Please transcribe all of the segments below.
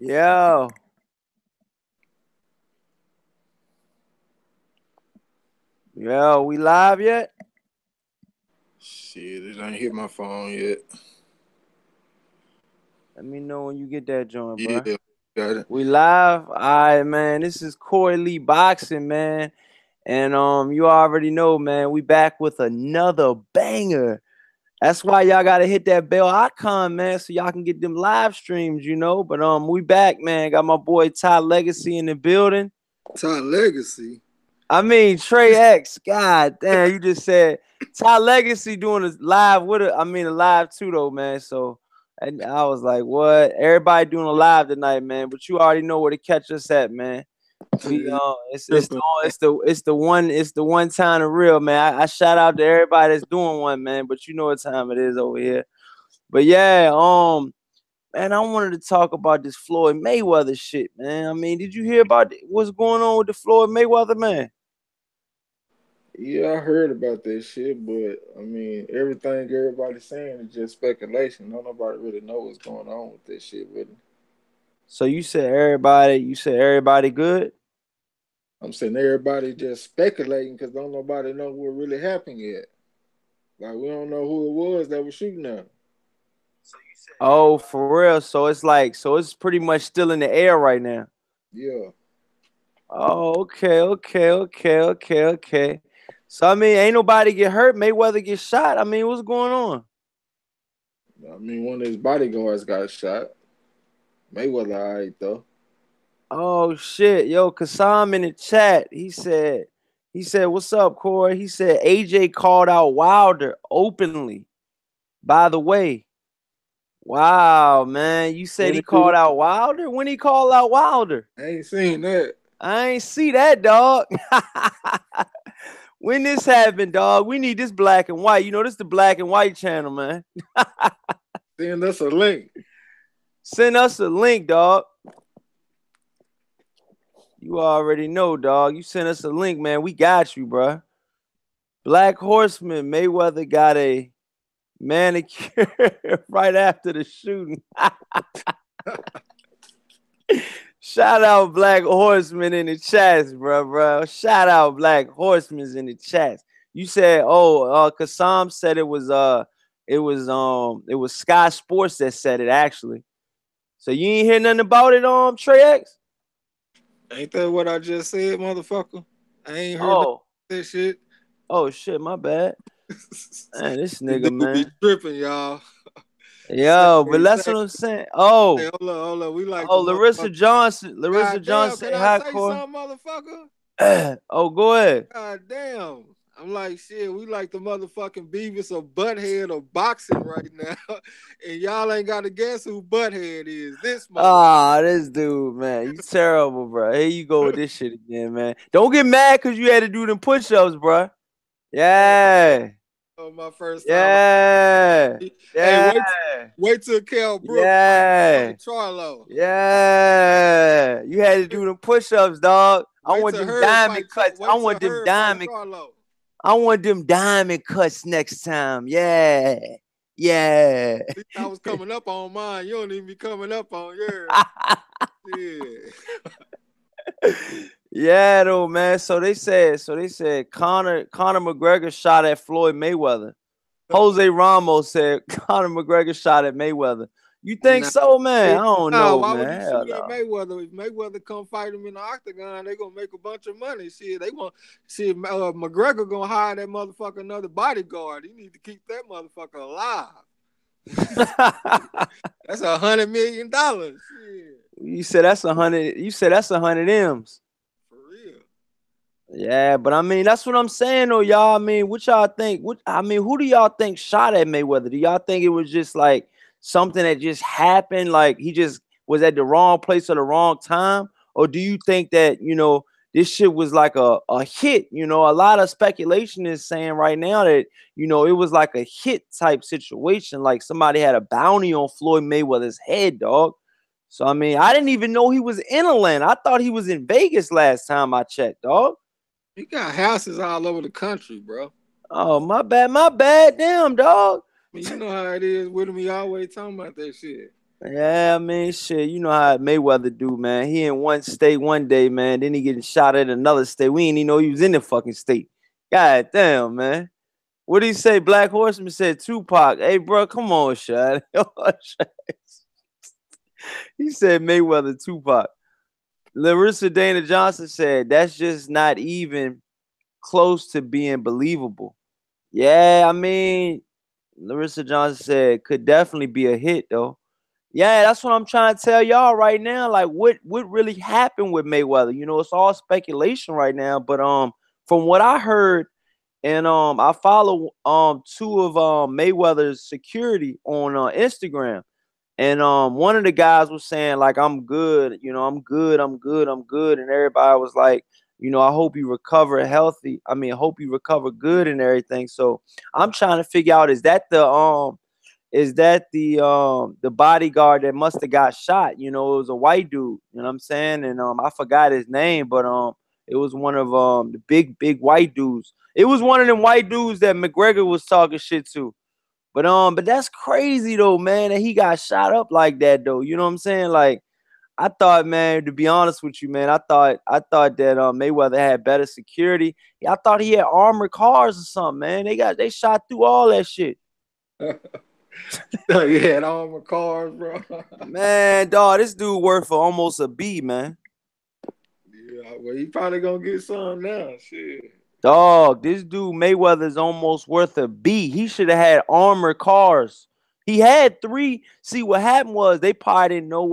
Yo. Yo, we live yet? Shit, it ain't hit my phone yet. Let me know when you get that joint, Yeah, bro. got it. We live? All right, man. This is Corey Lee Boxing, man. And you already know, man, we back with another banger. That's why y'all gotta hit that bell icon, man, so y'all can get them live streams, you know. But we back, man. Got my boy Ty Legacy in the building. Ty Legacy. I mean Trey X. God damn, you just said Ty Legacy doing a live with it. I mean a live too though, man. So and I was like, what? Everybody doing a live tonight, man. But you already know where to catch us at, man. We Yeah, it's the one time to real, man. I shout out to everybody that's doing one, man. But you know what time it is over here. But yeah, man, I wanted to talk about this Floyd Mayweather shit, man. I mean, did you hear about what's going on with the Floyd Mayweather, man? yeah, I heard about that shit, but I mean, everything everybody's saying is just speculation. Don't nobody really know what's going on with this shit. But So you said everybody good? I'm saying everybody just speculating because don't nobody know what really happened yet. Like we don't know who it was that was shooting at him. Oh, for real. So it's pretty much still in the air right now. Yeah, Oh, okay. So I mean, ain't nobody get hurt. Mayweather get shot. I mean, what's going on? I mean, one of his bodyguards got shot. Mayweather, alright though. Oh shit, yo, Kasam in the chat. He said, what's up, Corey? He said AJ called out Wilder openly. By the way, wow, man, you said When he it do called out Wilder. When he called out Wilder? I ain't seen that. I ain't see that, dog. When this happened, dog, we need this black and white. You know, this the black and white channel, man. Send us a link. Send us a link, dog. You already know, dog. You send us a link, man. We got you, bruh. Black Horseman Mayweather got a manicure right after the shooting. Shout out Black Horseman in the chats, bro. Shout out Black Horsemen's in the chats. You said, Kasam said it was Sky Sports that said it actually. So you ain't hear nothing about it, Trey X? Ain't that what I just said, motherfucker? I ain't heard Oh, that shit. oh shit, my bad. Man, this The nigga, dude be man. tripping, y'all. Say, Yo, but that's say, what I'm saying. hey, hold up. We like the Oh, Larissa motherfucker. Johnson. Larissa God damn, Johnson can say I hi, say Corey. something, motherfucker? Oh, go ahead. God damn. I'm like, shit, we like the motherfucking Beavis or Butthead of boxing right now. And y'all ain't got to guess who Butthead is. This motherfucker. Ah, this dude, man. You terrible, bro. Here you go with this shit again, man. Don't get mad because you had to do them push-ups, bro. Hey, Yeah. my first time. Yeah. Hey, Yeah. wait till Cal Brooks Yeah. fight Charlo. Yeah. You had to do them push-ups, dog. I Wait want till them her diamond fight. cuts. Wait till her fight Charlo. I want them diamond cuts next time. Yeah. Yeah. At least I was coming up on mine. You don't even be coming up on yours. Yeah. Yeah, though, man. So they said Conor McGregor shot at Floyd Mayweather. Jose Ramos said Conor McGregor shot at Mayweather. You think Nah, so, man? I don't nah, know, why would he man. Hell shoot at no. Mayweather? If Mayweather come fight him in the octagon, they gonna make a bunch of money. Shit, they want shit. McGregor gonna hire that motherfucker another bodyguard. He need to keep that motherfucker alive. That's $100 million. Shit, You said that's 100. You said that's 100 M's. for real. Yeah, but I mean that's what I'm saying though, y'all. I mean, what y'all think? Who do y'all think shot at Mayweather? Do y'all think it was just like something that just happened, like he just was at the wrong place at the wrong time, or do you think that this shit was like a hit? A lot of speculation is saying right now that it was like a hit type situation, like somebody had a bounty on Floyd Mayweather's head, dog. So I mean, I didn't even know he was in Atlanta. I thought he was in Vegas last time I checked, dog. He got houses all over the country, bro. Oh, my bad, my bad. Damn, dog. I mean, you know how it is with him. He always talking about that shit. Yeah, I mean, shit, you know how Mayweather do, man. He in one state one day, man. Then he getting shot at another state. We didn't even know he was in the fucking state. God damn, man. What did he say? Black Horseman said Tupac. Hey, bro, come on, Shad. He said Mayweather, Tupac. Larissa Dana Johnson said that's just not even close to being believable. Yeah, I mean, Larissa Johnson said could definitely be a hit though. Yeah, that's what I'm trying to tell y'all right now. Like, what really happened with Mayweather? You know, it's all speculation right now. But from what I heard, and I follow two of Mayweather's security on Instagram, and one of the guys was saying like, I'm good, you know, I'm good, I'm good, I'm good, and everybody was like, you know, I hope you recover healthy. I mean, I hope you recover good and everything. So I'm trying to figure out, is that the bodyguard that must have got shot? You know, it was a white dude, you know what I'm saying? And I forgot his name, but it was one of the big white dudes. It was one of them white dudes that McGregor was talking shit to. But that's crazy though, man, that he got shot up like that though. You know what I'm saying? Like, I thought, man, to be honest with you, man, I thought that Mayweather had better security. Yeah, I thought he had armored cars or something, man. They shot through all that shit. You had armor cars, bro. Man, dog, this dude worked for almost a B, man. Yeah, well, he probably gonna get some now. Shit. Dog, this dude Mayweather's almost worth a B. He should have had armored cars. He had three. See, what happened was they probably didn't know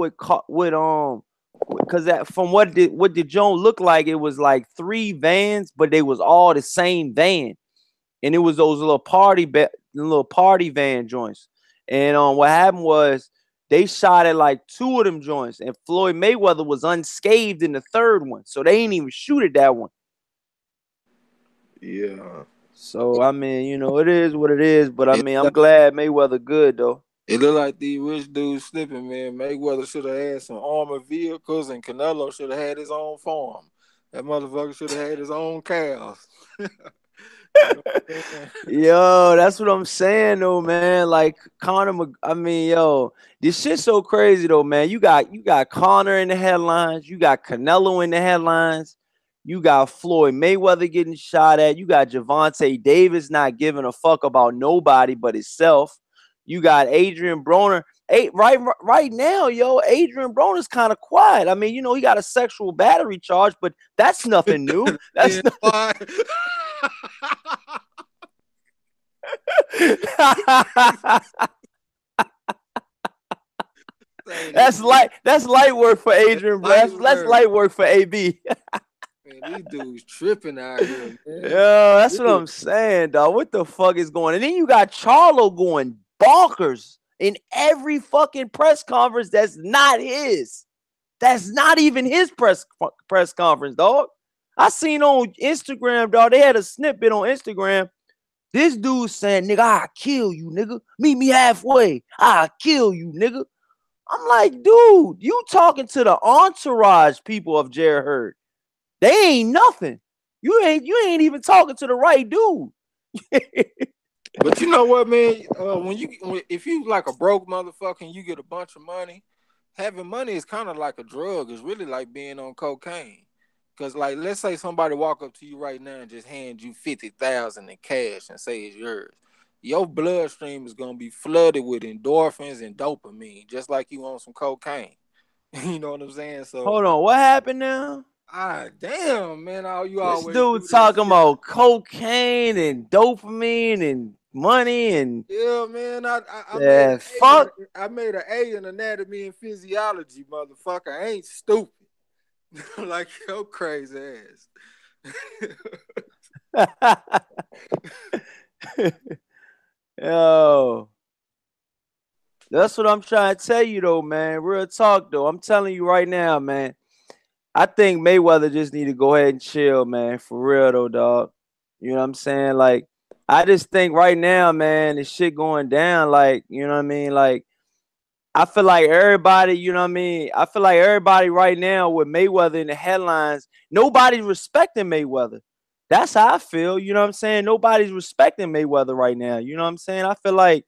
because that from what did Joan look like? It was like three vans, but they was all the same van, and it was those little party van joints. And what happened was they shot at like two of them joints, and Floyd Mayweather was unscathed in the third one, so they ain't even shoot at that one. Yeah. So I mean, you know, it is what it is. But I It, mean, I'm glad Mayweather good though. it looked like these rich dudes slipping, man. Mayweather should have had some armored vehicles, and Canelo should have had his own farm. That motherfucker should have had his own cows. You know what I'm saying? Yo, that's what I'm saying though, man. Like I mean, yo, this shit's so crazy though, man. You got Conor in the headlines, you got Canelo in the headlines, you got Floyd Mayweather getting shot at, you got Gervonta Davis not giving a fuck about nobody but himself. You got Adrian Broner. Right now, yo, Adrian Broner's kind of quiet. I mean, you know, he got a sexual battery charge, but that's nothing new. Yeah, That's not, why? that's light work for Adrian, bro. Light That's work. light work for AB. Man, these dudes tripping out here, Yo, man. that's what I'm saying, dog. What the fuck is going on? And then you got Charlo going bonkers in every fucking press conference that's not his. That's not even his press conference, dog. I seen on Instagram, dog. They had a snippet on Instagram. This dude saying, nigga, I'll kill you, nigga. Meet me halfway. I'll kill you, nigga. I'm like, dude, you talking to the entourage people of Jared Hurd. They ain't nothing. You ain't even talking to the right dude. But you know what, man? If you like a broke motherfucker and you get a bunch of money, having money is kind of like a drug. It's really like being on cocaine. Cause like, let's say somebody walk up to you right now and just hand you 50,000 in cash and say it's yours. Your bloodstream is gonna be flooded with endorphins and dopamine, just like you on some cocaine. You know what I'm saying? So, Hold on, what happened now? damn, man, all you This always dude do that talking shit. about cocaine and dopamine and money and Yeah, man, I made an yeah, fuck. I made an A in anatomy and physiology, motherfucker. I ain't stupid. Like your crazy ass. Yo, that's what I'm trying to tell you though, man. Real talk though. I'm telling you right now, man. I think Mayweather just need to go ahead and chill, man. For real though, dog. You know what I'm saying? Like, I just think right now, man, the shit going down. Like, you know what I mean? Like, I feel like everybody, you know what I mean? I feel like everybody right now with Mayweather in the headlines, nobody's respecting Mayweather. That's how I feel. You know what I'm saying? Nobody's respecting Mayweather right now. You know what I'm saying? I feel like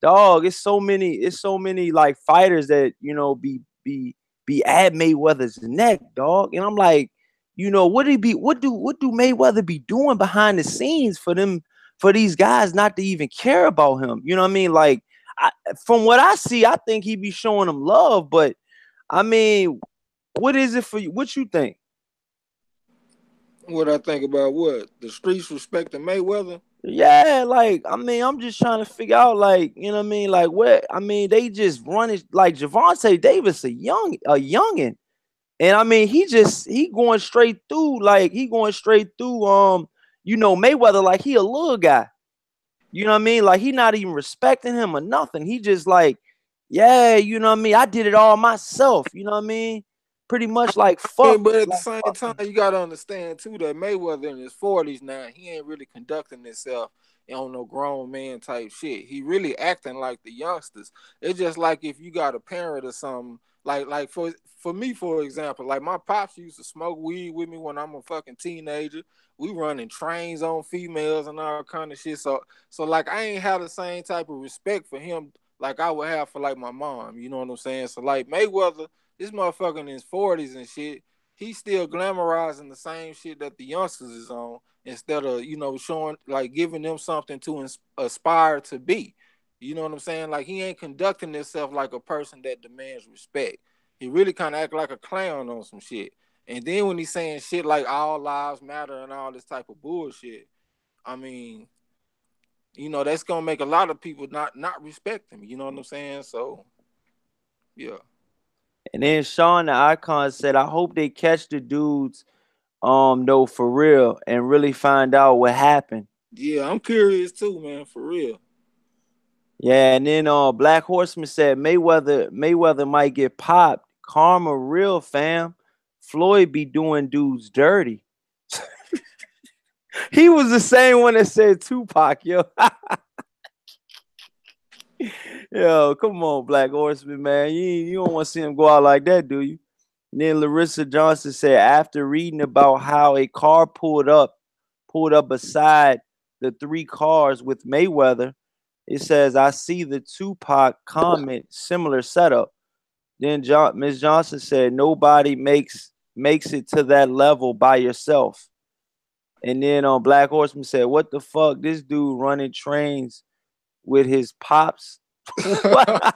dog, it's so many like fighters that be at Mayweather's neck, dog. And I'm like, what do Mayweather be doing behind the scenes for them, for these guys not to even care about him? You know what I mean? Like, from what I see, I think he be showing them love, but I mean, what is it for you? What you think? What I think about what the streets respecting Mayweather. Yeah, like, I mean, I'm just trying to figure out, like, you know what I mean, like, what I mean, they just run it like Gervonta Davis, a youngin, and I mean, he going straight through, like he going straight through, Mayweather, like he a little guy, you know what I mean, like he not even respecting him or nothing. He just like, yeah, you know what I mean, I did it all myself, you know what I mean, pretty much like But at the same fuck time, him. you gotta understand too that Mayweather in his 40s now, he ain't really conducting himself on no grown man type shit. He really acting like the youngsters. It's just like if you got a parent or something, like for me, for example, like my pops used to smoke weed with me when I'm a fucking teenager. We running trains on females and all kind of shit. So like I ain't have the same type of respect for him like I would have for like my mom. You know what I'm saying? So like Mayweather, this motherfucker in his 40s and shit, he's still glamorizing the same shit that the youngsters is on instead of showing like giving them something to aspire to be. You know what I'm saying? Like he ain't conducting himself like a person that demands respect. He really kind of act like a clown on some shit. And then when he's saying shit like all lives matter and all this type of bullshit, I mean, that's gonna make a lot of people not respect him. You know what I'm saying? So yeah. And then Sean the Icon said, I hope they catch the dudes, though, for real, and really find out what happened. Yeah, I'm curious too, man, for real. Yeah, and then Black Horseman said Mayweather might get popped. Karma real, fam. Floyd be doing dudes dirty. He was the same one that said Tupac, yo. Yo, come on, Black Horseman, man. You don't want to see him go out like that, do you? And then Larissa Johnson said, after reading about how a car pulled up beside the three cars with Mayweather, it says, I see the Tupac comment, similar setup. Then Ms. Johnson said, nobody makes it to that level by yourself. And then Black Horseman said, what the fuck? This dude running trains with his pops. What?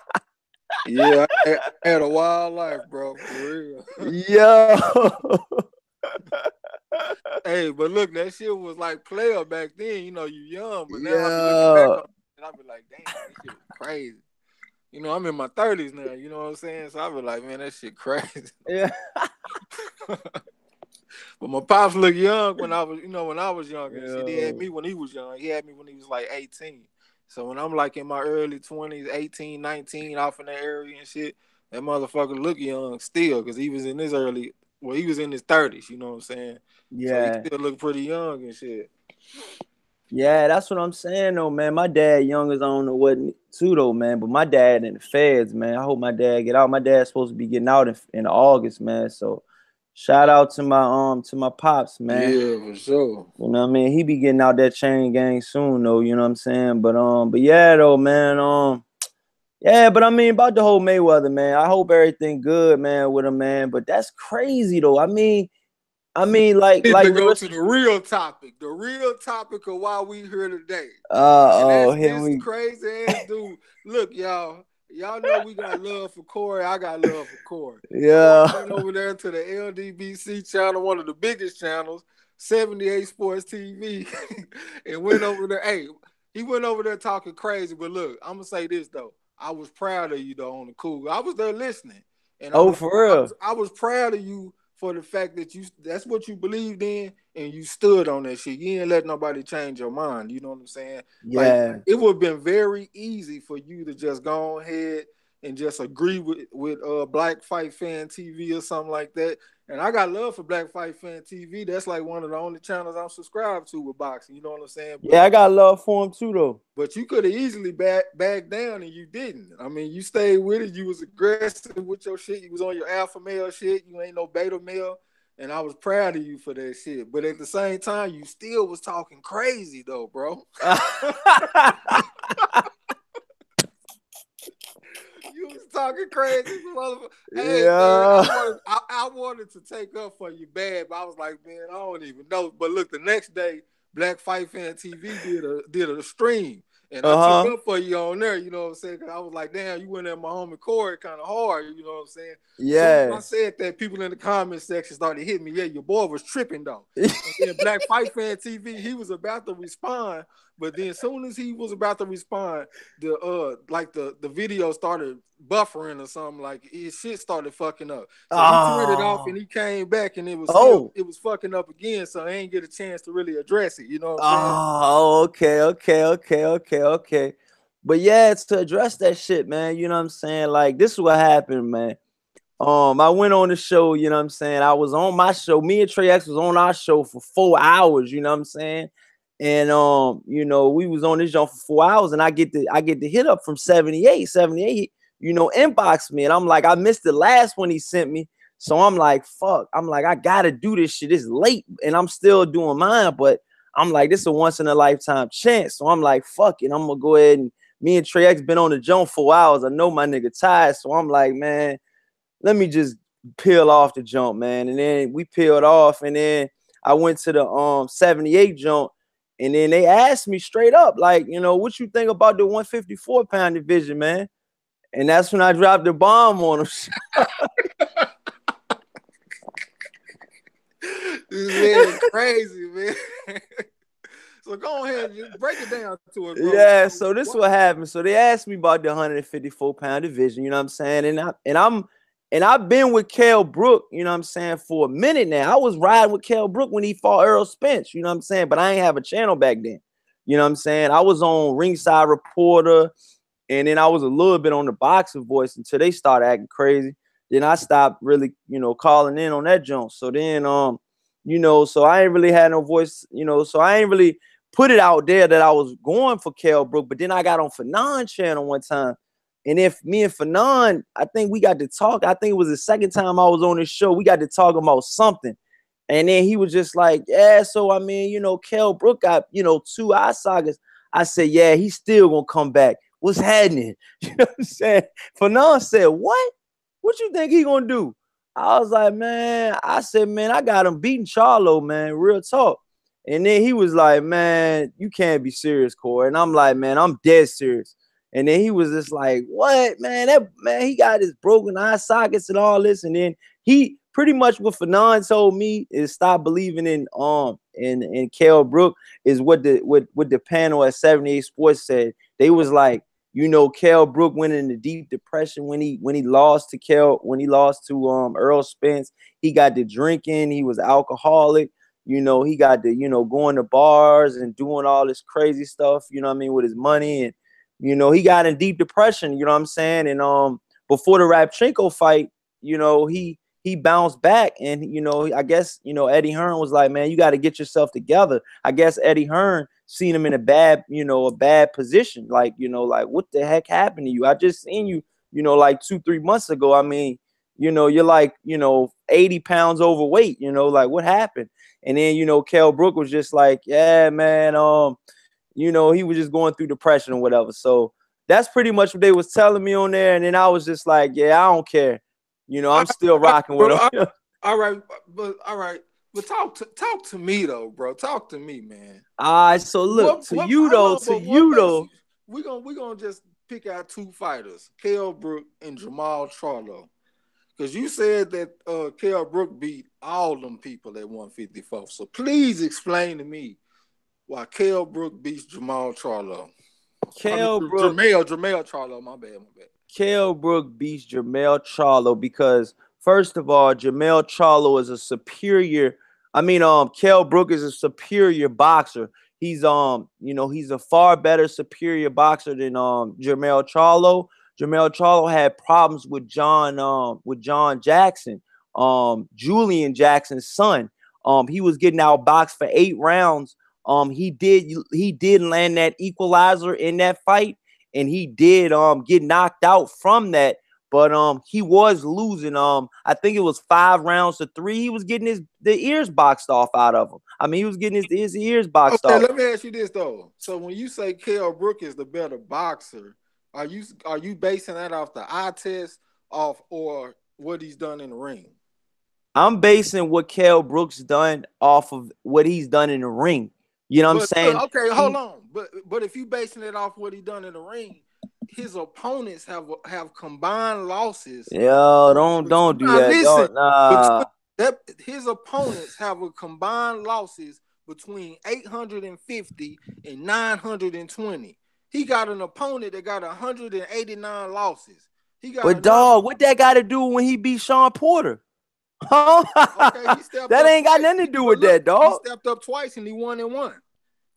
Yeah, I had a wild life, bro, for real. Yo. Hey, but look, that shit was like player back then. You young, but now I be looking back Yo. on it and I be like, damn, that shit was crazy. I'm in my 30s now. You know what I'm saying? So I be like, man, that shit crazy. Yeah. But my pops looked young when I was young and shit. He had Yo. me when he was young. He had me when he was like 18. So when I'm like in my early 20s, 18, 19, off in that area and shit, that motherfucker look young still because he was in his 30s. You know what I'm saying? So he Yeah. still look pretty young and shit. Yeah, that's what I'm saying though, man. My dad young as I don't know what too though, man. But my dad in the feds, man. I hope my dad get out. My dad's supposed to be getting out in August, man. So shout out to my pops, man. Yeah, for sure. You know what I mean? He be getting out that chain gang soon though, you know what I'm saying? But yeah though, man. Yeah, but I mean about the whole Mayweather, man. I hope everything good, man, with him, man. But that's crazy though. I mean, Need like to go to Larissa. the real topic of why we here today. And Oh, that's here this we. crazy ass dude. Look, y'all. Y'all know we got love for Corey. I got love for Corey. Corey Yeah. went over there to the LDBC channel, one of the biggest channels, 78 Sports TV, and went over there. Hey, he went over there talking crazy. But look, I'm gonna say this though. I was proud of you though on the cool. I was there listening, and Oh, for real. I was proud of you for the fact that that's what you believed in and you stood on that shit. You didn't let nobody change your mind. You know what I'm saying? Like Yeah. it would have been very easy for you to just go ahead and just agree with Black Fight Fan TV or something like that. And I got love for Black Fight Fan TV. That's like one of the only channels I'm subscribed to with boxing. You know what I'm saying? Yeah, I got love for him too, though. But you could have easily back down and you didn't. I mean, you stayed with it. You was aggressive with your shit. You was on your alpha male shit. You ain't no beta male. And I was proud of you for that shit. But at the same time, you still was talking crazy though, bro. was talking crazy, motherfucker. Hey man, Yeah. I wanted to take up for you bad, but I was like, man, I don't even know. But look, the next day, Black Fight Fan TV did a stream. And I took up for you on there, you know what I'm saying? Cause I was like, damn, you went at my homie Corey kind of hard, you know what I'm saying? As soon as I said that, people in the comment section started hitting me. Yeah, your boy was tripping though. And then Black Fight Fan TV, he was about to respond, but then as soon as he was about to respond, the video started buffering or something, like his shit started fucking up. So he turned it off and he came back and it was fucking up again. So I ain't get a chance to really address it. You know what I'm saying? Oh, okay. But yeah, it's to address that shit, man. You know what I'm saying? Like, this is what happened, man. I went on the show, you know what I'm saying? I was on my show. Me and Trey X was on our show for 4 hours, you know what I'm saying? And you know, we was on this show for 4 hours, and I get the hit up from 78, you know, inbox me. And I'm like, I missed the last one he sent me. So I'm like, fuck. I'm like, I gotta do this shit. It's late, and I'm still doing mine, but I'm like, this is a once in a lifetime chance. So I'm like, fuck it. I'm gonna go ahead, and me and Trey X been on the jump 4 hours. I know my nigga tired. So I'm like, man, let me just peel off the jump, man. And then we peeled off, and then I went to the 78 jump, and then they asked me straight up, like, you know, what you think about the 154-pound division, man? And that's when I dropped the bomb on them. This man crazy, man. So go ahead and just break it down to it, bro. Yeah, so this is what happened. So they asked me about the 154-pound division, you know what I'm saying? And I've been with Kell Brook, you know what I'm saying, for a minute now. I was riding with Kell Brook when he fought Errol Spence, you know what I'm saying? But I ain't have a channel back then. You know what I'm saying? I was on Ringside Reporter, and then I was a little bit on the Boxing Voice until they started acting crazy. Then I stopped really, you know, calling in on that jump. So then, you know, so I ain't really had no voice, you know, so I ain't really put it out there that I was going for Kell Brook. But then I got on Fanon channel one time. And if me and Fanon, I think we got to talk. I think it was the second time I was on this show. We got to talk about something. And then he was just like, yeah, so I mean, you know, Kell Brook got, you know, 2 eye sockets. I said, yeah, he's still gonna come back. What's happening? You know what I'm saying? Fanon said, what? What you think he gonna do? I was like, man, I said, man, I got him beating Charlo, man, real talk. And then he was like, man, you can't be serious, Corey. And I'm like, man, I'm dead serious. And then he was just like, what, man? That man, he got his broken eye sockets and all this. And then he pretty much what Fanon told me is stop believing in Kell Brook is what the panel at 78 Sports said. They was like, you know, Kell Brook went into deep depression when he lost to Earl Spence. He got to drinking, he was alcoholic. You know, he got to, you know, going to bars and doing all this crazy stuff, you know what I mean, with his money. And you know, he got in deep depression, you know what I'm saying? And before the Rabchenko fight, you know, he bounced back. And, you know, I guess, you know, Eddie Hearn was like, man, you got to get yourself together. I guess Eddie Hearn seen him in a bad position. Like, you know, like, what the heck happened to you? I just seen you, you know, like 2-3 months ago. I mean, you know, you're like, you know, 80 pounds overweight, you know, like what happened? And then, you know, Kell Brook was just like, yeah, man, you know, he was just going through depression or whatever. So that's pretty much what they was telling me on there. And then I was just like, yeah, I don't care. You know, I'm still rocking with him. All right. But talk to me though, bro. Talk to me, man. All right. So look, We're gonna just pick out 2 fighters, Kell Brook and Jamal Charlo. Because you said that Kell Brook beat all them people at 154. So please explain to me why Kell Brook beats Jamal Charlo. Jermell Charlo, my bad. Kell Brook beats Jermell Charlo because, first of all, Jermell Charlo is a superior. I mean, Kell Brook is a superior boxer. He's you know, he's a far better superior boxer than Jermell Charlo. Jermell Charlo had problems with John Jackson, Julian Jackson's son. He was getting outboxed for 8 rounds. He did land that equalizer in that fight, and he did get knocked out from that. But he was losing. I think it was 5 rounds to 3. He was getting the ears boxed off out of him. I mean, he was getting his ears boxed off. Let me ask you this though. So when you say Kell Brook is the better boxer, Are you basing that off the eye test off or what he's done in the ring? I'm basing what Kell Brooks done off of what he's done in the ring. You know what I'm But saying? okay, hold on. But if you basing it off what he done in the ring, his opponents have combined losses. Yo, But don't you do not that. listen. Don't nah. That his opponents have a combined losses between 850 and 920. He got an opponent that got 189 losses. He got But another. dog, what that got to do when he beat Sean Porter? Huh? Okay, he stepped That up ain't got twice. nothing to do But with look, that, he dog. stepped up twice and he won and won.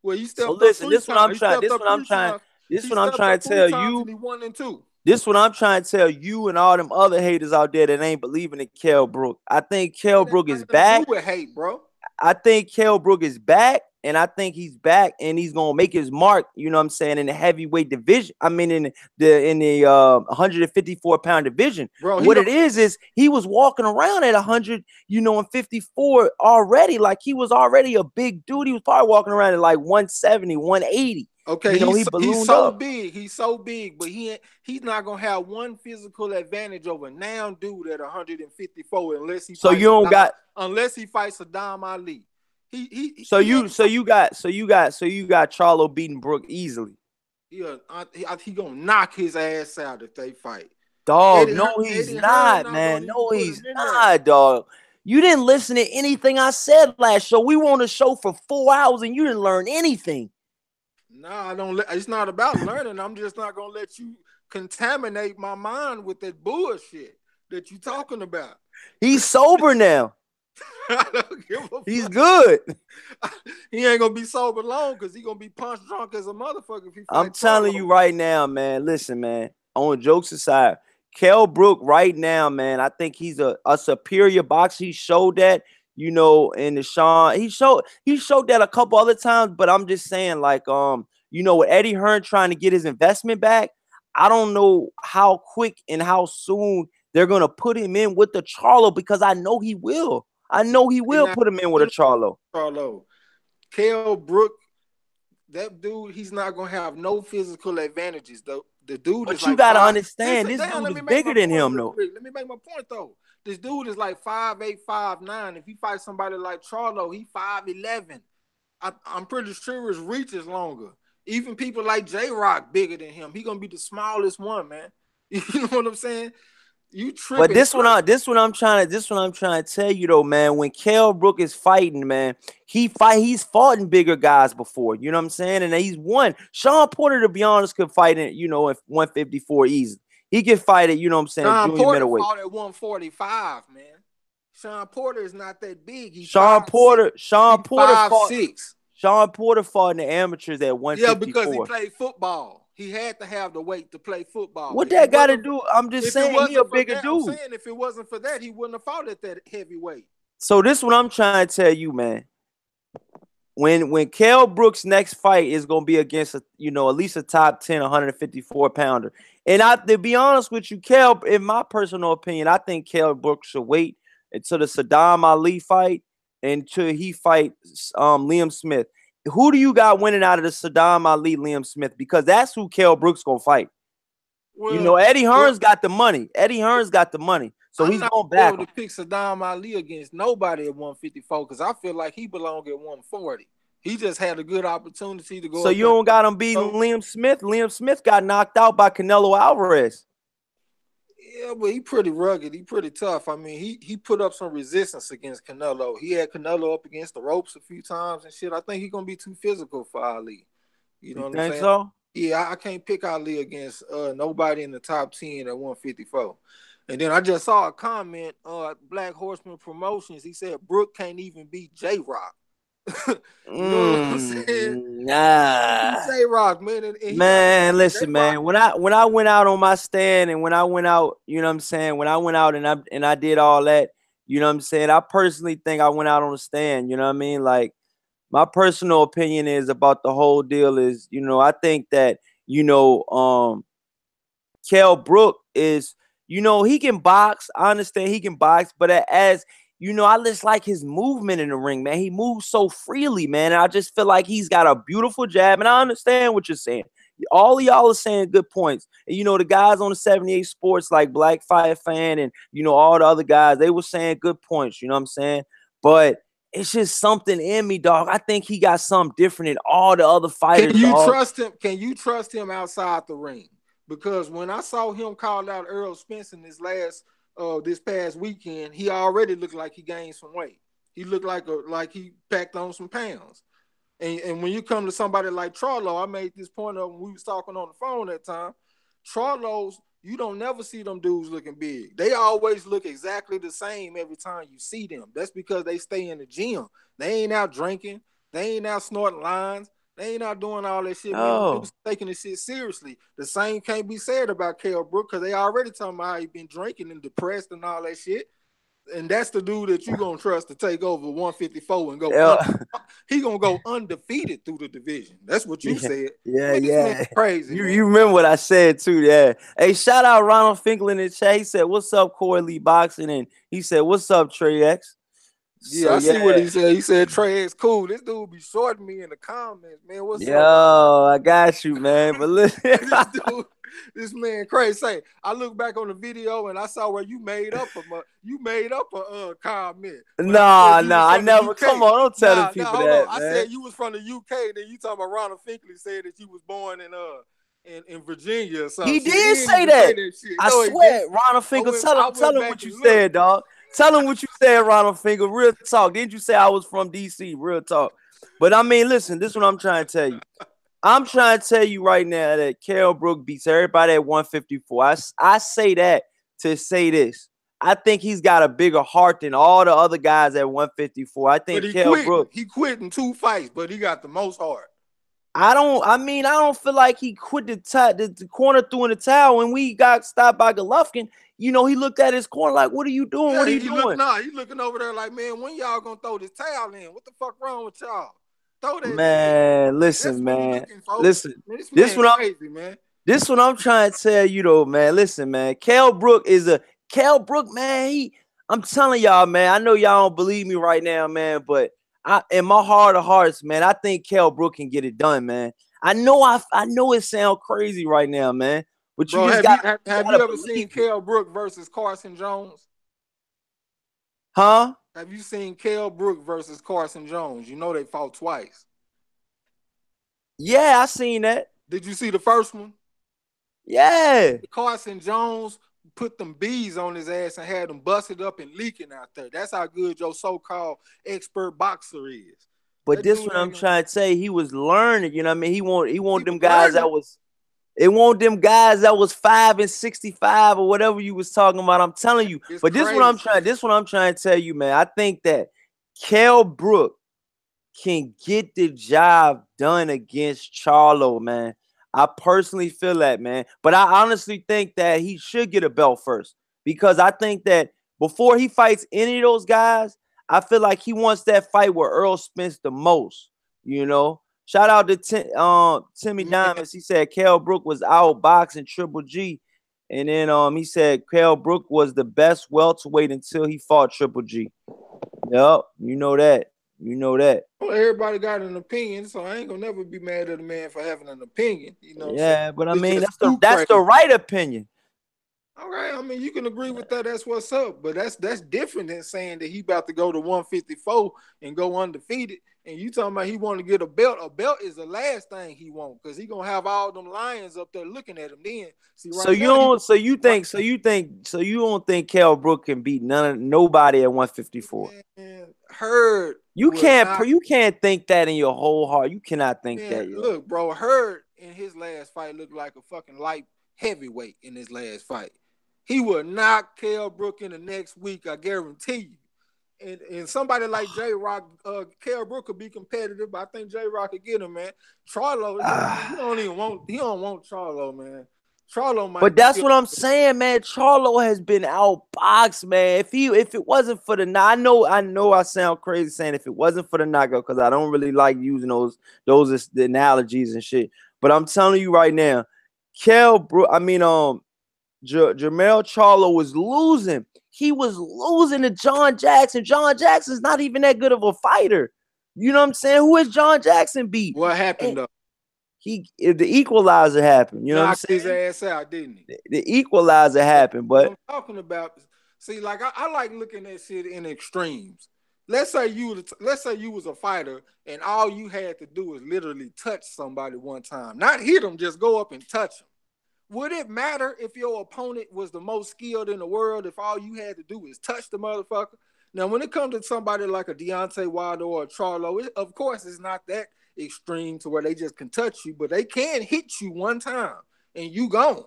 Well, he So stepped up listen, three this what I'm times. He trying. stepped This up what I'm three trying. times. This He what I'm stepped trying up to three tell times you. and he won in two. This what I'm trying to tell you and all them other haters out there that ain't believing in Kell Brook. I think Kell It ain't Brook is nothing to do back. with hate, bro. I think Kell Brook is back, and I think he's back, and he's gonna make his mark. You know what I'm saying, in the heavyweight division. I mean, in the 154-pound division. Bro, he What don't. it is he was walking around at 100, and 54 already. Like he was already a big dude. He was probably walking around at like 170, 180. Okay, He he's ballooned so up. big. He's so big, but he's not gonna have one physical advantage over now dude at 154 So you don't got. unless he fights Saddam Ali. So He you ain't so you got so you got so you got Charlo beating Brook easily. he gonna knock his ass out if they fight. Dog, no, he's Eddie Hearn not, not gonna man. even No, put him he's in there. not, dog. You didn't listen to anything I said last show. We were on the show for 4 hours and you didn't learn anything. No, I don't. It's not about learning. I'm just not gonna let you contaminate my mind with that bullshit that you talking about. He's sober now. I don't give a He's fuck. good. He ain't gonna be sober long because he gonna be punch drunk as a motherfucker if he I'm fight telling Charlo. you right now, man. Listen, man. On jokes aside, Kell Brook right now, man. I think he's a superior boxer. He showed that, in the Sean. He showed that a couple other times, but I'm just saying, like, with Eddie Hearn trying to get his investment back, I don't know how quick and how soon they're gonna put him in with the Charlo because I know he will. I know he And will now put him in with a Charlo. Charlo, Kell Brook, that dude, he's not gonna have no physical advantages though. The dude is But you like gotta five. understand, Listen, this damn, dude let is me make bigger my than point him, real though. quick. Let me make my point though. This dude is like 5'8", 5'9". If he fights somebody like Charlo, he 5'11". I'm pretty sure his reach is longer. Even people like J Rock bigger than him. He gonna be the smallest one, man. You know what I'm saying? You But tripping? this one I'm trying to tell you though, man. When Kell Brook is fighting, man, he's fought in bigger guys before. You know what I'm saying? And he's won. Sean Porter, to be honest, could fight at 154 easy. He could fight at, Sean junior Porter middleweight. fought at 145, man. Sean Porter is not that big. He's Sean 5'6". Porter, Sean He's Porter five fought. six. Sean Porter fought in the amateurs at Yeah, because he 154. played football. He had to have the weight to play football. What that got to do? I'm just saying he a bigger dude. If it wasn't for that, he wouldn't have fought at that heavyweight. So this what I'm trying to tell you, man. When Kell Brooks' next fight is gonna be against at least a top 10 154 pounder. And to be honest with you, Kell, in my personal opinion, I think Kell Brooks should wait until the Saddam Ali fight until he fights Liam Smith. Who do you got winning out of the Saddam Ali Liam Smith? Because that's who Kell Brooks gonna fight. Well, Eddie Hearn's got the money. Eddie Hearn's got the money. So I'm he's not going gonna back be able to pick Saddam Ali against nobody at 154 because I feel like he belonged at 140. He just had a good opportunity to go So up you there. don't got him beating Liam Smith. Liam Smith got knocked out by Canelo Alvarez. Yeah, but he pretty rugged. He pretty tough. I mean, he put up some resistance against Canelo. He had Canelo up against the ropes a few times and shit. I think he's gonna be too physical for Ali. You know You what I'm think saying? so? Yeah, I can't pick Ali against nobody in the top 10 at 154. And then I just saw a comment, Black Horseman Promotions. He said Brooke can't even beat J Rock. You know what I'm saying? Nah. J Rock, man, and he got Man, listen, J-Rock. man. When I went out on my stand and when I went out, you know what I'm saying? When I went out and I did all that, you know what I'm saying? I personally think I went out on the stand, you know what I mean? Like my personal opinion is about the whole deal is, I think that, Kell Brook is, he can box. I understand he can box, but as I just like his movement in the ring, man. He moves so freely, man. And I just feel like he's got a beautiful jab. And I understand what you're saying. All of y'all are saying good points. And you know, the guys on the 78 Sports, like Black Fire Fan and you know, all the other guys, they were saying good points, you know what I'm saying? But it's just something in me, dog. I think he got something different than all the other fighters, Can you dog. trust him? Can you trust him outside the ring? Because when I saw him call out Earl Spence in this past weekend, he already looked like he gained some weight. He looked like he packed on some pounds. And when you come to somebody like Charlo, I made this point of when we was talking on the phone that time. Charlo's, you don't never see them dudes looking big. They always look exactly the same every time you see them. That's because they stay in the gym. They ain't out drinking. They ain't out snorting lines. They ain't out doing all that shit, man. Oh, Dudes taking this shit seriously. The same can't be said about Kell Brook because they already talking about how he been drinking and depressed and all that shit. And that's the dude that you gonna trust to take over 154 and go. He gonna go undefeated through the division. That's what you said. Yeah, Man, yeah. crazy. You remember what I said too? Yeah. Hey, shout out Ronald Finkel in the chat. He said, "What's up, Corey Lee Boxing?" And he said, "What's up, Trey X?" Yeah, So I see yeah, what he said. He said Trey X cool. This dude be shorting me in the comments, man. What's up, yo, I got you, man. But listen, this man crazy. Say, I look back on the video and I saw where you made up a comment. When I said you was I from the never. UK. Come on, don't tell the people hold on. that, I man. said you was from the UK. Then you talking about Ronald Finkley said that you was born in Virginia or something. He did say that. I swear, Ronald Finkel. Tell him what you said, dog. Tell him what you said, Ronald Finkel. Real talk. Didn't you say I was from DC? Real talk. But I mean, listen, this is what I'm trying to tell you. I'm trying to tell you right now that Kell Brook beats everybody at 154. I say that to say this. I think he's got a bigger heart than all the other guys at 154. I think Kell Brook. He quit in 2 fights, but he got the most heart. I don't feel like he quit the corner threw in the towel when we got stopped by Golovkin. You know, he looked at his corner like, what are you doing? What are you doing? He looking over there like, man, when y'all gonna throw this towel in? What the fuck wrong with y'all? Throw that man, listen, man. Listen, this what crazy, man. This what I'm trying to tell you though, man. Listen, man. Kell Brook, man. I'm telling y'all, man. I know y'all don't believe me right now, man, but in my heart of hearts, man, I think Kell Brook can get it done, man. I know it sounds crazy right now, man. But you just have you ever seen Kell Brook versus Carson Jones? Huh? Have you seen Kell Brook versus Carson Jones? You know they fought twice. Yeah, I seen that. Did you see the first one? Yeah. Carson Jones put them bees on his ass and had him busted up and leaking out there. That's how good your so-called expert boxer is. But this what I'm trying to say. He was learning, you know what I mean? He want them guys that was. It won't them guys that was 5 and 65 or whatever you was talking about. I'm telling you. But this what I'm trying to tell you, man. I think that Kell Brook can get the job done against Charlo, man. I personally feel that, man. But I honestly think that he should get a belt first because I think that before he fights any of those guys, I feel like he wants that fight with Earl Spence the most, you know. Shout out to Timmy Diamonds. He said Kell Brook was outboxing Triple G. And then he said Kell Brook was the best welterweight until he fought Triple G. Yep, you know that. You know that. Well, everybody got an opinion, so I ain't gonna never be mad at a man for having an opinion. You know. Yeah, but I mean that's the right opinion. All right, I mean you can agree with that. That's what's up, but that's different than saying that he about to go to 154 and go undefeated. And you talking about he want to get a belt? A belt is the last thing he want because he gonna have all them lions up there looking at him. Then see right you don't think Kell Brook can beat nobody at 154? Man, Hurd. You can't think that in your whole heart. You cannot think that. Yo. Look, bro, Hurd in his last fight looked like a fucking light heavyweight in his last fight. He will knock Kell Brook in the next week, I guarantee you. And somebody like J-Rock, Kell Brook could be competitive, but I think J-Rock could get him, man. Charlo, he don't want Charlo, man. Charlo might. But that's what I'm saying, man. Charlo has been outboxed, man. If it wasn't for the I know I sound crazy saying if it wasn't for the knockout, because I don't really like using those the analogies and shit. But I'm telling you right now, Jermell Charlo was losing. He was losing to John Jackson. John Jackson's not even that good of a fighter. You know what I'm saying? Who has John Jackson beat? What happened though? if the equalizer happened, you know what I'm Knocked his saying? ass out, didn't he? The equalizer happened, What but I'm talking about. See, like I like looking at shit in extremes. Let's say you was a fighter and all you had to do was literally touch somebody one time, not hit them, just go up and touch them. Would it matter if your opponent was the most skilled in the world if all you had to do was touch the motherfucker? Now, when it comes to somebody like a Deontay Wilder or a Charlo, of course, it's not that extreme to where they just can touch you, but they can hit you one time and you gone.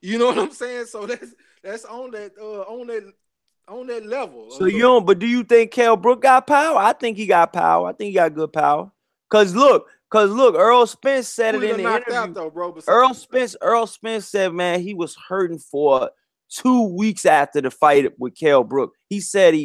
You know what I'm saying? So that's on that so level. you don't. But do you think Kell Brook got power? I think he got power. I think he got good power. Cause look, Earl Spence said Who it he in done the knocked out interview. though, bro? Earl Spence said, man, he was hurting for 2 weeks after the fight with Kell Brook. He said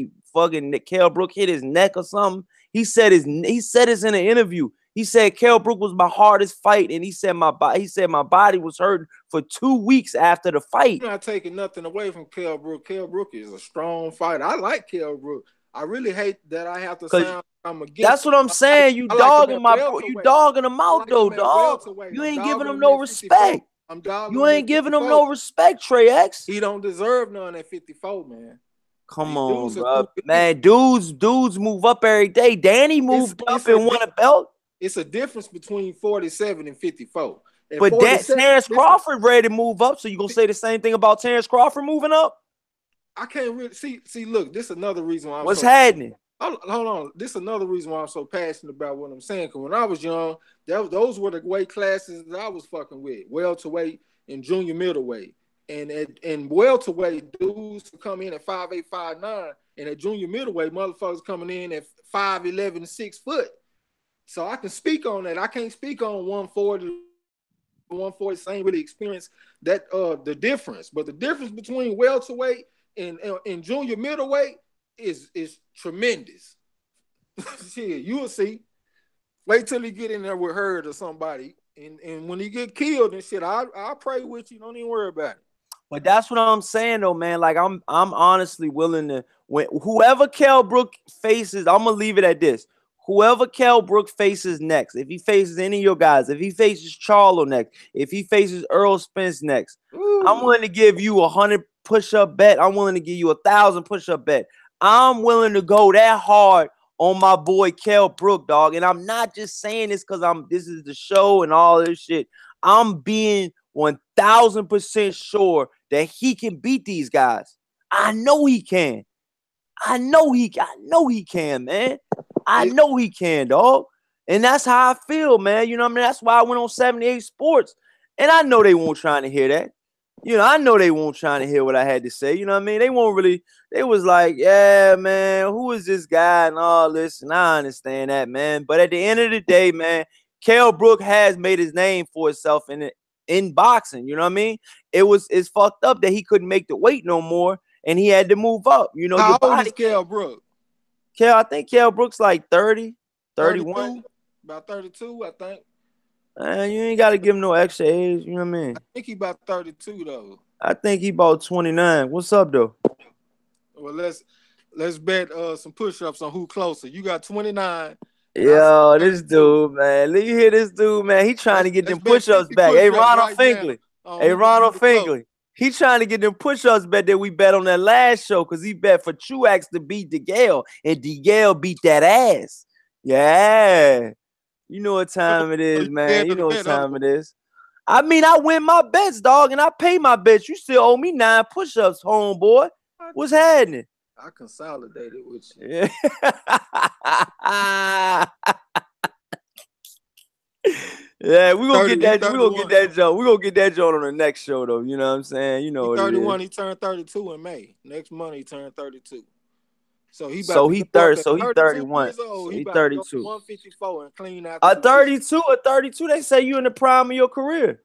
Kell Brook hit his neck or something. He said this in an interview. He said Kell Brook was my hardest fight, and he said my body was hurting for 2 weeks after the fight. I'm not taking nothing away from Kell Brook. Kell Brook is a strong fighter. I like Kell Brook. I really hate that I have to Cause sound I'm against that's him. what I'm saying. You I like him at dogging my bro. You welterweight. dogging him I out like though, him at dog. welterweight. You I'm ain't giving dogging him him no at 54. respect. I'm dogging You him at ain't giving him 54. no respect, Trey X. He don't deserve none at 54, man. Come These on, dudes are too bro. big. Man, dudes move up every day. Danny It's moved up it's a and won a belt. it's a difference between 47 and 54. At But that 47, Terrence listen, Crawford ready to move up. So you gonna say the same thing about Terrence Crawford moving up? I can't really see. Look, this is another reason why I'm What's so. happening? Hold on. This is another reason why I'm so passionate about what I'm saying. Because when I was young, those were the weight classes that I was fucking with: welterweight and junior middleweight. And welterweight, dudes come in at 5'8", 5'9", and at junior middleweight, motherfuckers coming in at 5'11", 6 foot. So I can speak on that. I can't speak on 140, same really experience that the difference. But the difference between welterweight and junior middleweight is tremendous. Shit, you will see. Wait till he get in there with Hurd or somebody, and when he get killed and shit, I'll pray with you. Don't even worry about it. But that's what I'm saying though, man. Like I'm honestly willing to when whoever Kell Brook faces, I'm gonna leave it at this. Whoever Kell Brook faces next, if he faces any of your guys, if he faces Charlo next, if he faces Earl Spence next, I'm Ooh. willing to give you 100 push-up bet. I'm willing to give you 1,000 push-up bet. I'm willing to go that hard on my boy Kell Brook, dog. And I'm not just saying this because this is the show and all this shit. I'm being 1,000% sure that he can beat these guys. I know he can. I know he can, man. I know he can, dog. And that's how I feel, man. You know what I mean? That's why I went on 78 Sports. And I know they won't trying to hear that. You know, I know they won't trying to hear what I had to say. You know what I mean? They won't really, they was like, yeah, man, who is this guy and all this? And I understand that, man. But at the end of the day, man, Kell Brook has made his name for himself in boxing. You know what I mean? It's fucked up that he couldn't make the weight no more and he had to move up. You know, How your old body. is Kell Brook? I think Kell Brook's like 30, 31. 32? About 32, I think. You ain't got to give him no extra age. You know what I mean? I think he about 32 though. I think he about 29. What's up, though? Well, let's bet some push-ups on who closer. You got 29. Yo, this dude, man. You hear this dude, man? He trying to get them push-ups back. Hey, Ronald Finkley. Hey, Ronald Finkley. He trying to get them push-ups back that we bet on that last show because he bet for Truax to beat DeGale, and DeGale beat that ass. Yeah. You know what time it is, man. You know what time it is. I mean, I win my bets, dog, and I pay my bets. You still owe me 9 push-ups, homeboy. What's happening? I consolidated with you. Yeah. Yeah, we're gonna get that. We're gonna get that joke. We're gonna get that joke on the next show, though. You know what I'm saying? You know, he 31. He turned 32 in May. Next month he turned 32. So he 31. So he 32. 154 and clean out. A 32. They say you in the prime of your career.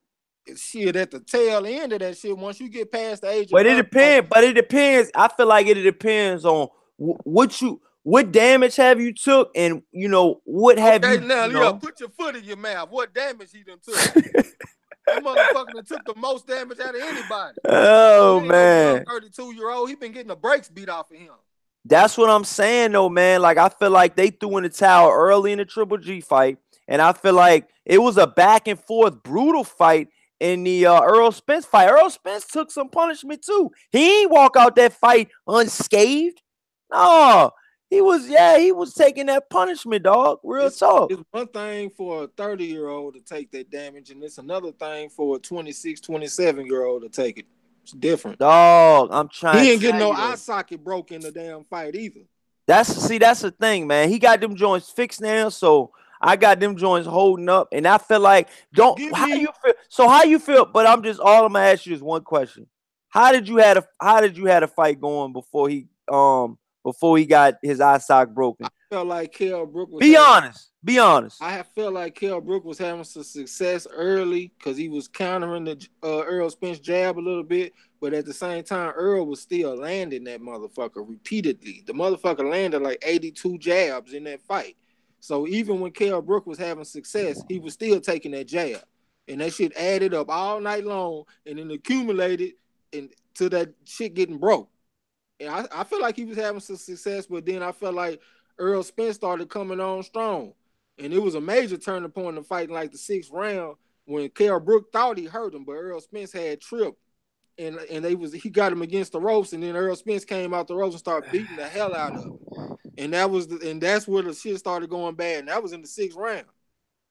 Shit, at the tail end of that shit. Once you get past the age, but it depends. I feel like it depends on what damage have you took, and you know what have you. Now, you know? Put your foot in your mouth. What damage he done took? That motherfucker done took the most damage out of anybody. Oh man, 32-year-old. He been getting the brakes beat off of him. That's what I'm saying, though, man. Like I feel like they threw in the towel early in the Triple G fight, And I feel like it was a back and forth brutal fight in the Earl Spence fight. Earl Spence took some punishment too. He ain't walk out that fight unscathed. No, he was taking that punishment, dog. Real talk. It's one thing for a 30-year-old to take that damage, and it's another thing for a 26, 27-year-old to take it. It's different. Dog, I'm trying He to ain't getting tell no you eye though. socket broke in the damn fight either. That's the thing, man. He got them joints fixed now, so I got them joints holding up, and I feel like don't Give how me you feel. So how you feel? But I'm gonna ask you is one question. How did you had a fight going before he got his eye sock broken? I felt like Kell Brook was Be having honest. Be honest. I have felt like Kell Brook was having some success early because he was countering the Earl Spence jab a little bit, but at the same time, Earl was still landing that motherfucker repeatedly. The motherfucker landed like 82 jabs in that fight. So even when Kell Brook was having success, he was still taking that jab. And that shit added up all night long and then accumulated to that shit getting broke. And I feel like he was having some success, but then I felt like Earl Spence started coming on strong. And it was a major turning point in the fight in like the 6th round when Kell Brook thought he hurt him, but Earl Spence had tripped. And he got him against the ropes, and then Earl Spence came out the ropes and started beating the hell out of him. And that's where the shit started going bad. And that was in the 6th round.